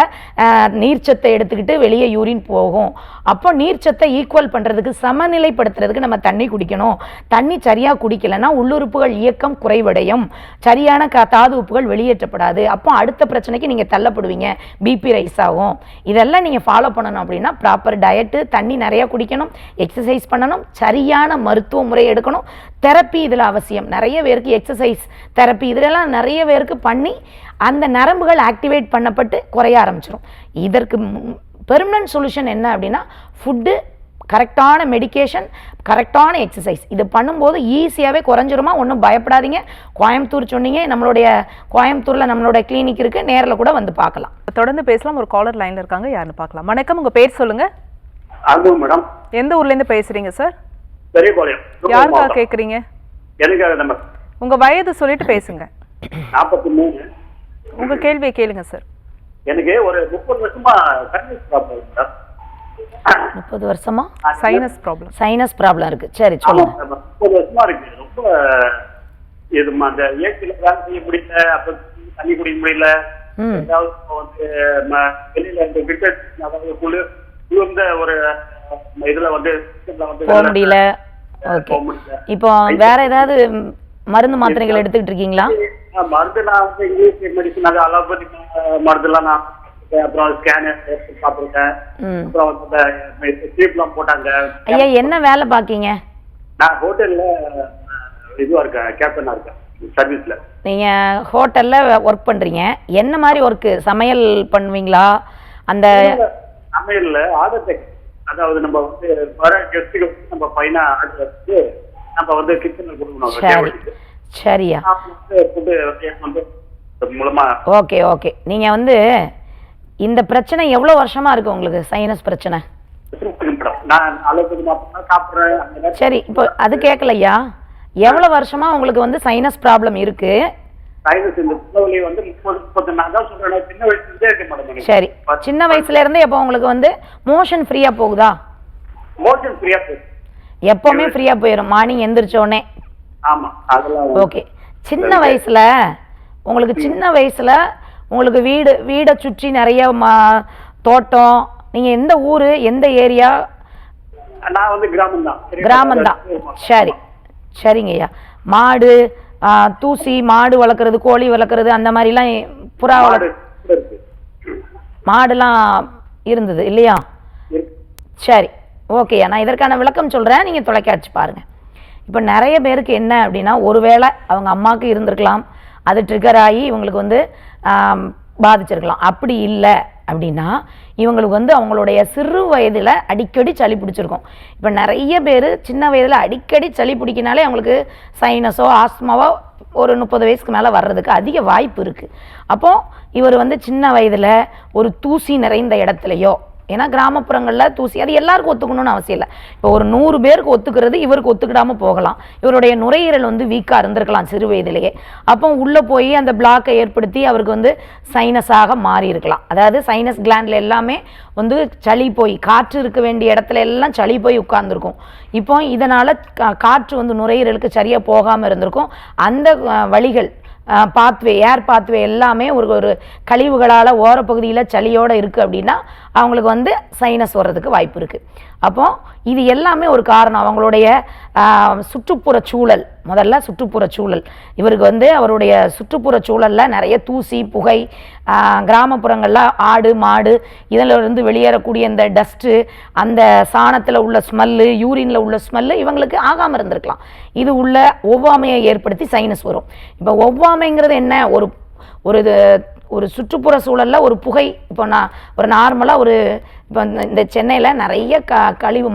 நீர்ச்சத்தை எடுத்துக்கிட்டு வெளியே யூரின் போகும். அப்போ நீர்ச்சத்தை ஈக்குவல் பண்ணுறதுக்கு, சமநிலைப்படுத்துறதுக்கு நம்ம தண்ணி குடிக்கணும். தண்ணி சரியாக குடிக்கலைன்னா உள்ளுறுப்புகள் இயக்கம் குறைவடையும், சரியான தாது உப்புகள் வெளியேற்றப்படாது. அப்போ அடுத்த பிரச்சனைக்கு நீங்கள் தள்ளப்படுவீங்க, பிபி ரைஸ் ஆகும். இதெல்லாம் நீங்கள் ஃபாலோ பண்ணணும் அப்படின்னா ப்ராப்பர் டயட்டு, தண்ணி நிறையா குடிக்கணும், எக்ஸசைஸ் பண்ணணும், சரியான மருத்துவ முறை எடுக்கணும். தெரப்பி இதில் அவசியம். நிறைய பேருக்கு எக்ஸசைஸ் தெரப்பி இதெல்லாம் நிறைய பேருக்கு பண்ணி அந்த நரம்புகள் ஆக்டிவேட் பண்ணப்பட்டு குறைய ஆரம்பிச்சிடும். இதற்கு பெர்மனன்ட் சொல்யூஷன் என்ன அப்படின்னா ஃபுட்டு, கரெக்டான மெடிக்கேஷன், கரெக்டான எக்ஸசைஸ், இது பண்ணும்போது ஈஸியாகவே குறைஞ்சிருமா? ஒன்றும் பயப்படாதீங்க. கோயம்புத்தூர் சொன்னீங்க, நம்மளுடைய கோயம்புத்தூரில் நம்மளுடைய கிளினிக் இருக்குது, நேரில் கூட வந்து பார்க்கலாம். தொடர்ந்து பேசலாம். ஒரு காலர் லைனில் இருக்காங்க, யாருன்னு பார்க்கலாம். வணக்கம், உங்கள் பேர் சொல்லுங்கள். மேடம், எந்த ஊர்லேருந்து பேசுகிறீங்க சார்? பெரியபாளையம். யாருக்கா கேட்குறீங்க? எனக்கு உங்கள் வயது சொல்லிட்டு பேசுங்க. 43. உங்கள் கேள்வியை கேளுங்க சார். எனக்கு ஒரு 30 வருஷமா சைனஸ் ப்ராப்ளம் இருக்கு. 30 வருஷமா சைனஸ் ப்ராப்ளம் இருக்கு. சரி, சொல்லுங்க. 30 வருஷமா இருக்கு. ரொம்ப இது அந்த ஏசில வேலை செய்ய முடியல, அப்ப தண்ணி குடிக்க முடியல. ஏதாவது வந்து வெளியில இந்த விக்கெட், அதாவது குளிர்ந்த ஒரு இதுல வந்து போக முடியல. ஓகே, இப்போ வேற ஏதாவது மருந்து மாத்திரைகள் எடுத்துக்கிட்டு இருக்கீங்களா? மருந்து நான் வந்து இங்கிலீஷ் மெடிசன், அது அலோபதி மருந்துலாம் நான், அப்புறம் ஸ்கேன் பார்த்துருக்கேன், அப்புறம் வந்து ட்ரீப்லாம் போட்டாங்க. ஐயா, என்ன வேலை பார்க்கீங்க? நான் ஹோட்டல்ல இதுவா இருக்கேன், கேப்டனா இருக்கேன் சர்வீஸ்ல. நீங்க ஹோட்டல்ல ஒர்க் பண்றீங்க. என்ன மாதிரி ஒர்க்? சமையல் பண்ணுவீங்களா? அந்த சமையல்ல ஆர்டர் டேக், அதாவது நம்ம வந்து வர கெஸ்ட்டுக்கு நம்ம பையனா ஆர்டர் வச்சு நம்ம வந்து கிச்சன்ல கொடுக்கணும். சரியா? மூலமா. Okay okay. நீங்க வந்து இந்த பிரச்சனை எவ்வளவு வருஷமா இருக்கு உங்களுக்கு, சைனஸ் பிரச்சனை? சரி, இப்போ அது கேட்கலையா, எவ்வளவு வருஷமா உங்களுக்கு வந்து சைனஸ் ப்ராப்ளம் இருக்கு? சரி, சின்ன வயசுல இருந்து எப்போ உங்களுக்கு வந்து மோஷன் ஃப்ரீயா போகுதா? மோஷன் ஃப்ரீயா போகுது, எப்பவுமே ஃப்ரீயா போயிடும் மார்னிங் எந்திரிச்ச உடனே. ஆமா, அதெல்லாம் ஓகே. சின்ன வயசுல உங்களுக்கு வீடை சுற்றி நிறைய தோட்டம், நீங்க எந்த ஊரு, எந்த ஏரியா? நான் வந்து கிராமம் தான். சரி, சரிங்கய்யா. மாடு, தூசி, மாடு வளர்க்குறது, கோழி வளர்க்குறது, அந்த மாதிரிலாம், புறா மாடுலாம் இருந்தது இல்லையா? சரி, ஓகேயா. நான் இதற்கான விளக்கம் சொல்கிறேன், நீங்கள் தொலைக்காட்சி பாருங்கள். இப்போ நிறைய பேருக்கு என்ன அப்படின்னா, ஒருவேளை அவங்க அம்மாவுக்கு இருந்திருக்கலாம், அது ட்ரிகர் ஆகி இவங்களுக்கு வந்து பாதிச்சிருக்கலாம். அப்படி இல்லை அப்படின்னா இவங்களுக்கு வந்து அவங்களுடைய சிறு வயதில் அடிக்கடி சளி பிடிச்சிருக்கும். இப்போ நிறைய பேர் சின்ன வயதில் அடிக்கடி சளி பிடிக்கினாலே அவங்களுக்கு சைனஸோ ஆஸ்மாவோ ஒரு 30 வயசுக்கு மேலே வர்றதுக்கு அதிக வாய்ப்பு இருக்குது. அப்போது இவர் வந்து சின்ன வயதில் ஒரு தூசி நிறைந்த இடத்துலையோ ஏன்னா கிராமப்புறங்களில் தூசி அது எல்லாருக்கும் ஒத்துக்கணும்னு அவசியம் இல்லை. இப்போ ஒரு 100 பேருக்கு ஒத்துக்கிறது இவருக்கு ஒத்துக்கிடாமல் போகலாம். இவருடைய நுரையீரல் வந்து வீக்காக இருந்திருக்கலாம் சிறு வயதிலேயே. அப்போ உள்ளே போய் அந்த பிளாக்கை ஏற்படுத்தி அவருக்கு வந்து சைனஸாக மாறி இருக்கலாம். அதாவது சைனஸ் கிளாண்டில் எல்லாமே வந்து சளி போய் காற்று இருக்க வேண்டிய இடத்துல எல்லாம் சளி போய் உட்கார்ந்துருக்கும். இப்போ இதனால் காற்று வந்து நுரையீரலுக்கு சரியாக போகாமல் இருந்திருக்கும். அந்த வழிகள் பாத்வே ஏர் பாத்வே எல்லாமே ஒரு கழிவுகளால் ஓரப்பகுதியில் சளியோடு இருக்குது அப்படின்னா அவங்களுக்கு வந்து சைனஸ் வர்றதுக்கு வாய்ப்பு இருக்குது. அப்போ இது எல்லாமே ஒரு காரணம். அவங்களுடைய சுற்றுப்புற சூழல், முதல்ல சுற்றுப்புற சூழல். இவருக்கு வந்து அவருடைய சுற்றுப்புற சூழலில் நிறைய தூசி புகை, கிராமப்புறங்களில் ஆடு மாடு இதிலிருந்து வெளியேறக்கூடிய இந்த டஸ்ட்டு, அந்த சாணத்தில் உள்ள ஸ்மெல்லு, யூரினில் உள்ள ஸ்மெல்லு இவங்களுக்கு ஆகாமல் இருந்திருக்கலாம். இது உள்ள ஒவ்வாமையை ஏற்படுத்தி சைனஸ் வரும். இப்போ ஒவ்வாமைங்கிறது என்ன? ஒரு சுற்றுப்புற சூழலில் ஒரு புகை. இப்போ ஒரு நார்மலாக இப்போ இந்த சென்னையில் நிறைய கழிவு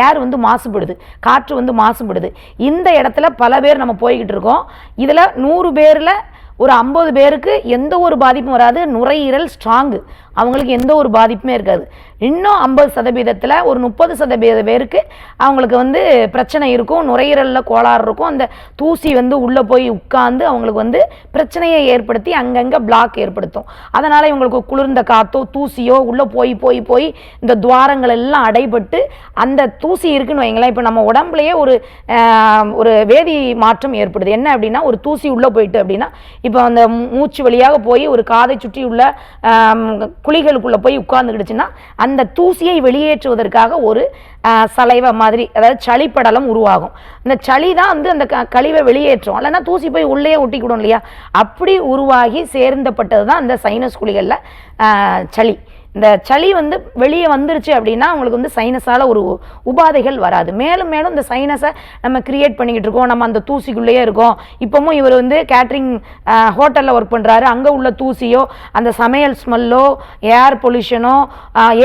ஏர் வந்து மாசுபடுது, காற்று வந்து மாசுபடுது. இந்த இடத்துல பல பேர் நம்ம போய்கிட்டு இருக்கோம். இதில் 100 பேரில் ஒரு 50 பேருக்கு எந்த ஒரு பாதிப்பும் வராது. நுரையீரல் ஸ்ட்ராங்கு, அவங்களுக்கு எந்த ஒரு பாதிப்புமே இருக்காது. இன்னும் 50% ஒரு 30% பேருக்கு அவங்களுக்கு வந்து பிரச்சனை இருக்கும், நுரையீரலில் கோளாறு இருக்கும். அந்த தூசி வந்து உள்ளே போய் உட்கார்ந்து அவங்களுக்கு வந்து பிரச்சனையை ஏற்படுத்தி அங்கங்கே பிளாக் ஏற்படுத்தும். அதனால் இவங்களுக்கு குளிர்ந்த காற்றோ தூசியோ உள்ளே போய் போய் போய் இந்த துவாரங்கள் எல்லாம் அடைபட்டு அந்த தூசி இருக்குன்னு வைங்களேன். இப்போ நம்ம உடம்புலையே ஒரு வேதி மாற்றம் ஏற்படுது. என்ன அப்படின்னா, ஒரு தூசி உள்ளே போயிட்டு அப்படின்னா, இப்போ அந்த மூச்சு வழியாக போய் ஒரு காதை சுற்றி உள்ள குழிகளுக்குள்ளே போய் உட்கார்ந்துக்கிடுச்சுன்னா அந்த தூசியை வெளியேற்றுவதற்காக ஒரு சலைவ மாதிரி, அதாவது சளிப்படலம் உருவாகும். இந்த சளி தான் வந்து அந்த கழிவை வெளியேற்றும். இல்லைன்னா தூசி போய் உள்ளே ஒட்டிக்கிடும் இல்லையா? அப்படி உருவாகி சேர்ந்தப்பட்டது தான் அந்த சைனஸ் குழிகளில் சளி. இந்த சளி வந்து வெளியே வந்துருச்சு அப்படின்னா அவங்களுக்கு வந்து சைனஸால் ஒரு உபாதைகள் வராது. மேலும் மேலும் இந்த சைனஸை நம்ம கிரியேட் பண்ணிக்கிட்டு இருக்கோம். நம்ம அந்த தூசிக்குள்ளேயே இருக்கோம். இப்போவும் இவர் வந்து கேட்ரிங் ஹோட்டலில் ஒர்க் பண்ணுறாரு. அங்கே உள்ள தூசியோ அந்த சமையல் ஸ்மெல்லோ ஏர் பொல்யூஷனோ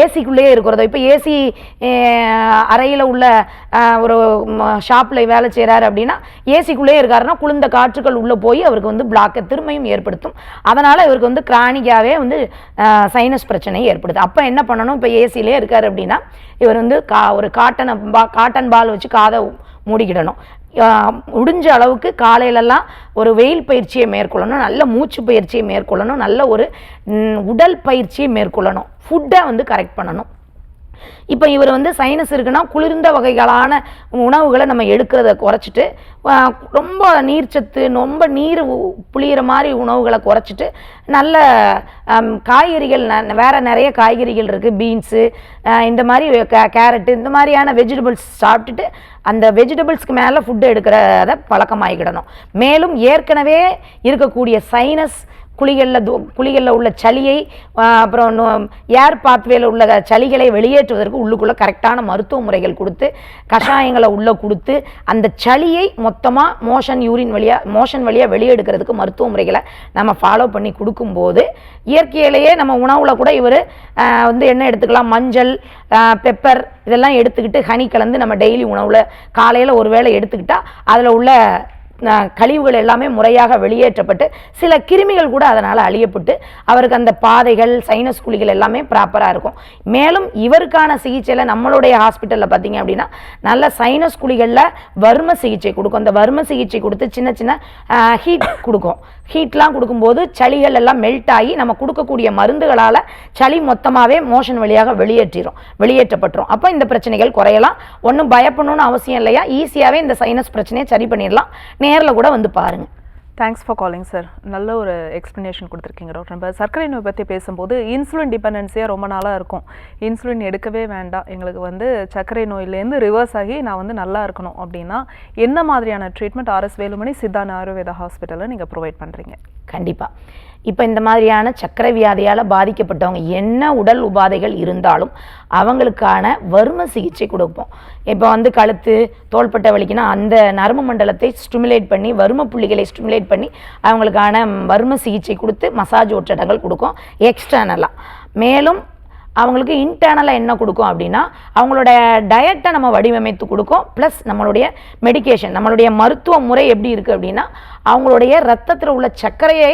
ஏசிக்குள்ளேயே இருக்கிறதோ. இப்போ ஏசி அறையில் உள்ள ஒரு ஷாப்பில் வேலை செய்கிறாரு அப்படின்னா ஏசிக்குள்ளேயே இருக்காருன்னா குளிர்ந்த காற்றுகள் உள்ளே போய் அவருக்கு வந்து பிளாக்கை திரும்பியும் ஏற்படுத்தும். அதனால் இவருக்கு வந்து கிரானிக்காகவே வந்து சைனஸ் பிரச்சனை ஏற்படுது. அப்போ என்ன பண்ணணும்? இப்போ ஏசிலே இருக்காரு அப்படின்னா இவர் வந்து ஒரு காட்டன் பால் வச்சு காதை மூடிக்கிடணும். முடிஞ்ச அளவுக்கு காலையிலலாம் ஒரு வெயில் பயிற்சியை மேற்கொள்ளணும், நல்ல மூச்சு பயிற்சியை மேற்கொள்ளணும், நல்ல ஒரு உடல் பயிற்சியை மேற்கொள்ளணும், ஃபுட்டை வந்து கரெக்ட் பண்ணணும். இப்போ இவர் வந்து சைனஸ் இருக்குன்னா குளிர்ந்த வகைகளான உணவுகளை நம்ம எடுக்கிறத குறைச்சிட்டு, ரொம்ப நீர்ச்சத்து ரொம்ப நீர் புளிகிற மாதிரி உணவுகளை குறைச்சிட்டு நல்ல காய்கறிகள், வேறு நிறைய காய்கறிகள் இருக்குது, பீன்ஸு இந்த மாதிரி கேரட்டு இந்த மாதிரியான வெஜிடபிள்ஸ் சாப்பிட்டுட்டு அந்த வெஜிடபிள்ஸ்க்கு மேலே ஃபுட்டு எடுக்கிறத பழக்கமாகிக்கிடணும். மேலும் ஏற்கனவே இருக்கக்கூடிய சைனஸ் குழிகளில் உள்ள சளியை, அப்புறம் ஏர் பாத்வேல உள்ள சளிகளை வெளியேற்றுவதற்கு உள்ளுக்குள்ளே கரெக்டான மருத்துவ முறைகள் கொடுத்து கஷாயங்களை உள்ளே கொடுத்து அந்த சளியை மொத்தமாக மோஷன் வழியாக வெளியெடுக்கிறதுக்கு மருத்துவ முறைகளை நம்ம ஃபாலோ பண்ணி கொடுக்கும்போது இயற்கையிலேயே நம்ம உணவில் கூட இவர் வந்து என்ன எடுத்துக்கலாம், மஞ்சள் பெப்பர் இதெல்லாம் எடுத்துக்கிட்டு ஹனி கலந்து நம்ம டெய்லி உணவில் காலையில் ஒரு வேளை எடுத்துக்கிட்டால் அதில் உள்ள கழிவுகள் எல்லாமே முறையாக வெளியேற்றப்பட்டு சில கிருமிகள் கூட அதனால் அழியப்பட்டு அவருக்கு அந்த பாதைகள் சைனஸ் குழிகள் எல்லாமே ப்ராப்பராக இருக்கும். மேலும் இவருக்கான சிகிச்சையில் நம்மளுடைய ஹாஸ்பிட்டலில் பார்த்தீங்க அப்படின்னா நல்ல சைனஸ் குழிகளில் வர்ம சிகிச்சை கொடுக்கும். அந்த வர்ம சிகிச்சை கொடுத்து சின்ன சின்ன ஹீட் கொடுக்கும். ஹீட்லாம் கொடுக்கும்போது சளிகள் எல்லாம் மெல்ட் ஆகி நம்ம கொடுக்கக்கூடிய மருந்துகளால் சளி மொத்தமாகவே மோஷன் வழியாக வெளியேற்றப்பட்டுரும். அப்போ இந்த பிரச்சனைகள் குறையலாம். ஒன்றும் பயப்படணும்னு அவசியம் இல்லையா, ஈஸியாகவே இந்த சைனஸ் பிரச்சனையை சரி பண்ணிடலாம். நேரில் கூட வந்து பாருங்கள். Thanks for calling sir. நல்ல ஒரு எக்ஸ்ப்ளனேஷன் கொடுத்துருக்கீங்க டாக்டர். நம்ம சர்க்கரை நோய் பற்றி பேசும்போது இன்சுலின் டிபெண்டன்சியாக ரொம்ப நாளாக இருக்கும். இன்சுலின் எடுக்கவே வேண்டாம், எங்களுக்கு வந்து சர்க்கரை நோயிலேருந்து ரிவர்ஸ் ஆகி நான் வந்து நல்லா இருக்கணும் அப்படின்னா என்ன மாதிரியான ட்ரீட்மெண்ட் ஆர்எஸ் வேலுமணி சித்தா ஆயுர்வேதா ஹாஸ்பிட்டலில் நீங்கள் ப்ரொவைட் பண்ணுறீங்க? கண்டிப்பாக இப்போ இந்த மாதிரியான சர்க்கரை வியாதியால் பாதிக்கப்பட்டவங்க என்ன உடல் உபாதைகள் இருந்தாலும் அவங்களுக்கான வர்ம சிகிச்சை கொடுப்போம். இப்போ வந்து கழுத்து தோள்பட்டை வலிக்குன்னா அந்த நரம்பு மண்டலத்தை ஸ்டிமுலேட் பண்ணி வர்ம புள்ளிகளை ஸ்டிமுலேட் பண்ணி அவங்களுக்கான வர்ம சிகிச்சை கொடுத்து மசாஜ் ஒற்றடங்கள் கொடுக்கும் எக்ஸ்டர்னலாக. மேலும் அவங்களுக்கு இன்டர்னலாக என்ன கொடுக்கும் அப்படின்னா அவங்களோட டயட்டை நம்ம வடிவமைத்து கொடுக்கும். ப்ளஸ் நம்மளுடைய மெடிக்கேஷன், நம்மளுடைய மருத்துவ முறை எப்படி இருக்குது அப்படின்னா அவங்களுடைய ரத்தத்தில் உள்ள சர்க்கரையை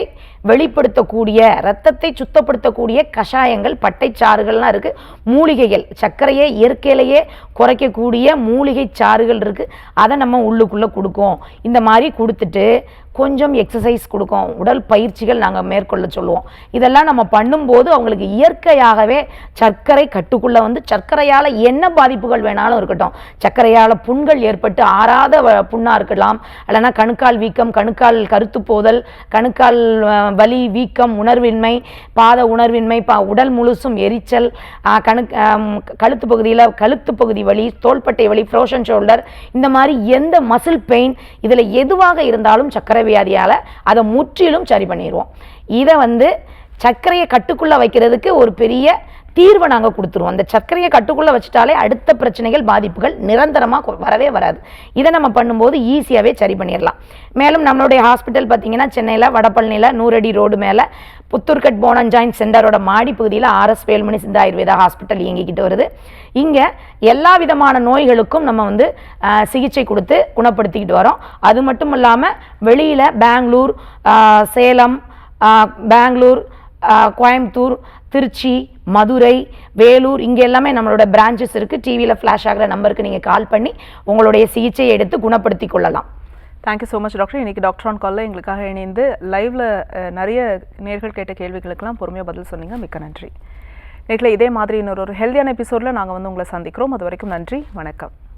வெளிப்படுத்தக்கூடிய, இரத்தத்தை சுத்தப்படுத்தக்கூடிய கஷாயங்கள், பட்டைச்சாறுகள்லாம் இருக்குது. மூலிகைகள், சர்க்கரையை இயற்கையிலேயே குறைக்கக்கூடிய மூலிகை சாறுகள் இருக்குது. அதை நம்ம உள்ளுக்குள்ளே கொடுக்கும். இந்த மாதிரி கொடுத்துட்டு கொஞ்சம் எக்ஸசைஸ் கொடுக்கும், உடல் பயிற்சிகள் நாங்கள் மேற்கொள்ள சொல்லுவோம். இதெல்லாம் நம்ம பண்ணும்போது அவங்களுக்கு இயற்கையாகவே சர்க்கரை கட்டுக்குள்ளே வந்து, சர்க்கரையால் என்ன பாதிப்புகள் வேணாலும் இருக்கட்டும், சர்க்கரையால் புண்கள் ஏற்பட்டு ஆறாத புண்ணாக இருக்கலாம், இல்லைனா கணுக்கால் வீக்கம், கணுக்கால் கருத்து போதல், கணுக்கால் வலி, வீக்கம், உணர்வின்மை, பாத உணர்வின்மை, உடல் முழுசும் எரிச்சல், கழுத்து பகுதியில் கழுத்து பகுதி வலி, தோள்பட்டை வலி, ஃப்ரோஷன் ஷோல்டர், இந்த மாதிரி எந்த மசில் பெயின், இதில் எதுவாக இருந்தாலும் சர்க்கரை வியாதியால் அதை முற்றிலும் சரி பண்ணிடுவோம். இதை வந்து சர்க்கரையை கட்டுக்குள்ளே வைக்கிறதுக்கு ஒரு பெரிய தீர்வை நாங்கள் கொடுத்துருவோம். அந்த சர்க்கரையை கட்டுக்குள்ளே வச்சுட்டாலே அடுத்த பிரச்சனைகள், பாதிப்புகள் நிரந்தரமாக வரவே வராது. இதை நம்ம பண்ணும்போது ஈஸியாகவே சரி பண்ணிடலாம். மேலும் நம்மளுடைய ஹாஸ்பிட்டல் பார்த்திங்கன்னா சென்னையில் வடபழனியில் 100 அடி ரோடு மேலே புத்தூர்கட் போன் அண்ட் ஜாயின்ட் சென்டரோட மாடி பகுதியில் ஆர்எஸ் வேலுமணி சித்தா ஆயுர்வேதா ஹாஸ்பிட்டல் இயங்கிக்கிட்டு வருது. இங்கே எல்லா விதமான நோய்களுக்கும் நம்ம வந்து சிகிச்சை கொடுத்து குணப்படுத்திக்கிட்டு வரோம். அது மட்டும் இல்லாமல் வெளியில் பெங்களூர், சேலம், பெங்களூர், கோயம்புத்தூர், திருச்சி, மதுரை, வேலூர், இங்கே எல்லாமே நம்மளோட பிரான்ச்சஸ் இருக்குது. டிவியில் ஃப்ளாஷ் ஆகிற நம்பருக்கு நீங்கள் கால் பண்ணி உங்களுடைய சிகிச்சையை எடுத்து குணப்படுத்தி கொள்ளலாம். Thank you so much doctor. இன்றைக்கி டாக்டர் ஆன் காலில் எங்களுக்காக இணைந்து லைவில் நிறைய நேர்கள் கேட்ட கேள்விகளுக்கெல்லாம் பொறுமையாக பதில் சொன்னீங்க. மிக்க நன்றி. நேர்களை இதே மாதிரி இன்னொரு ஹெல்தியான எபிசோடில் நாங்கள் வந்து உங்களை சந்திக்கிறோம். அது வரைக்கும் நன்றி, வணக்கம்.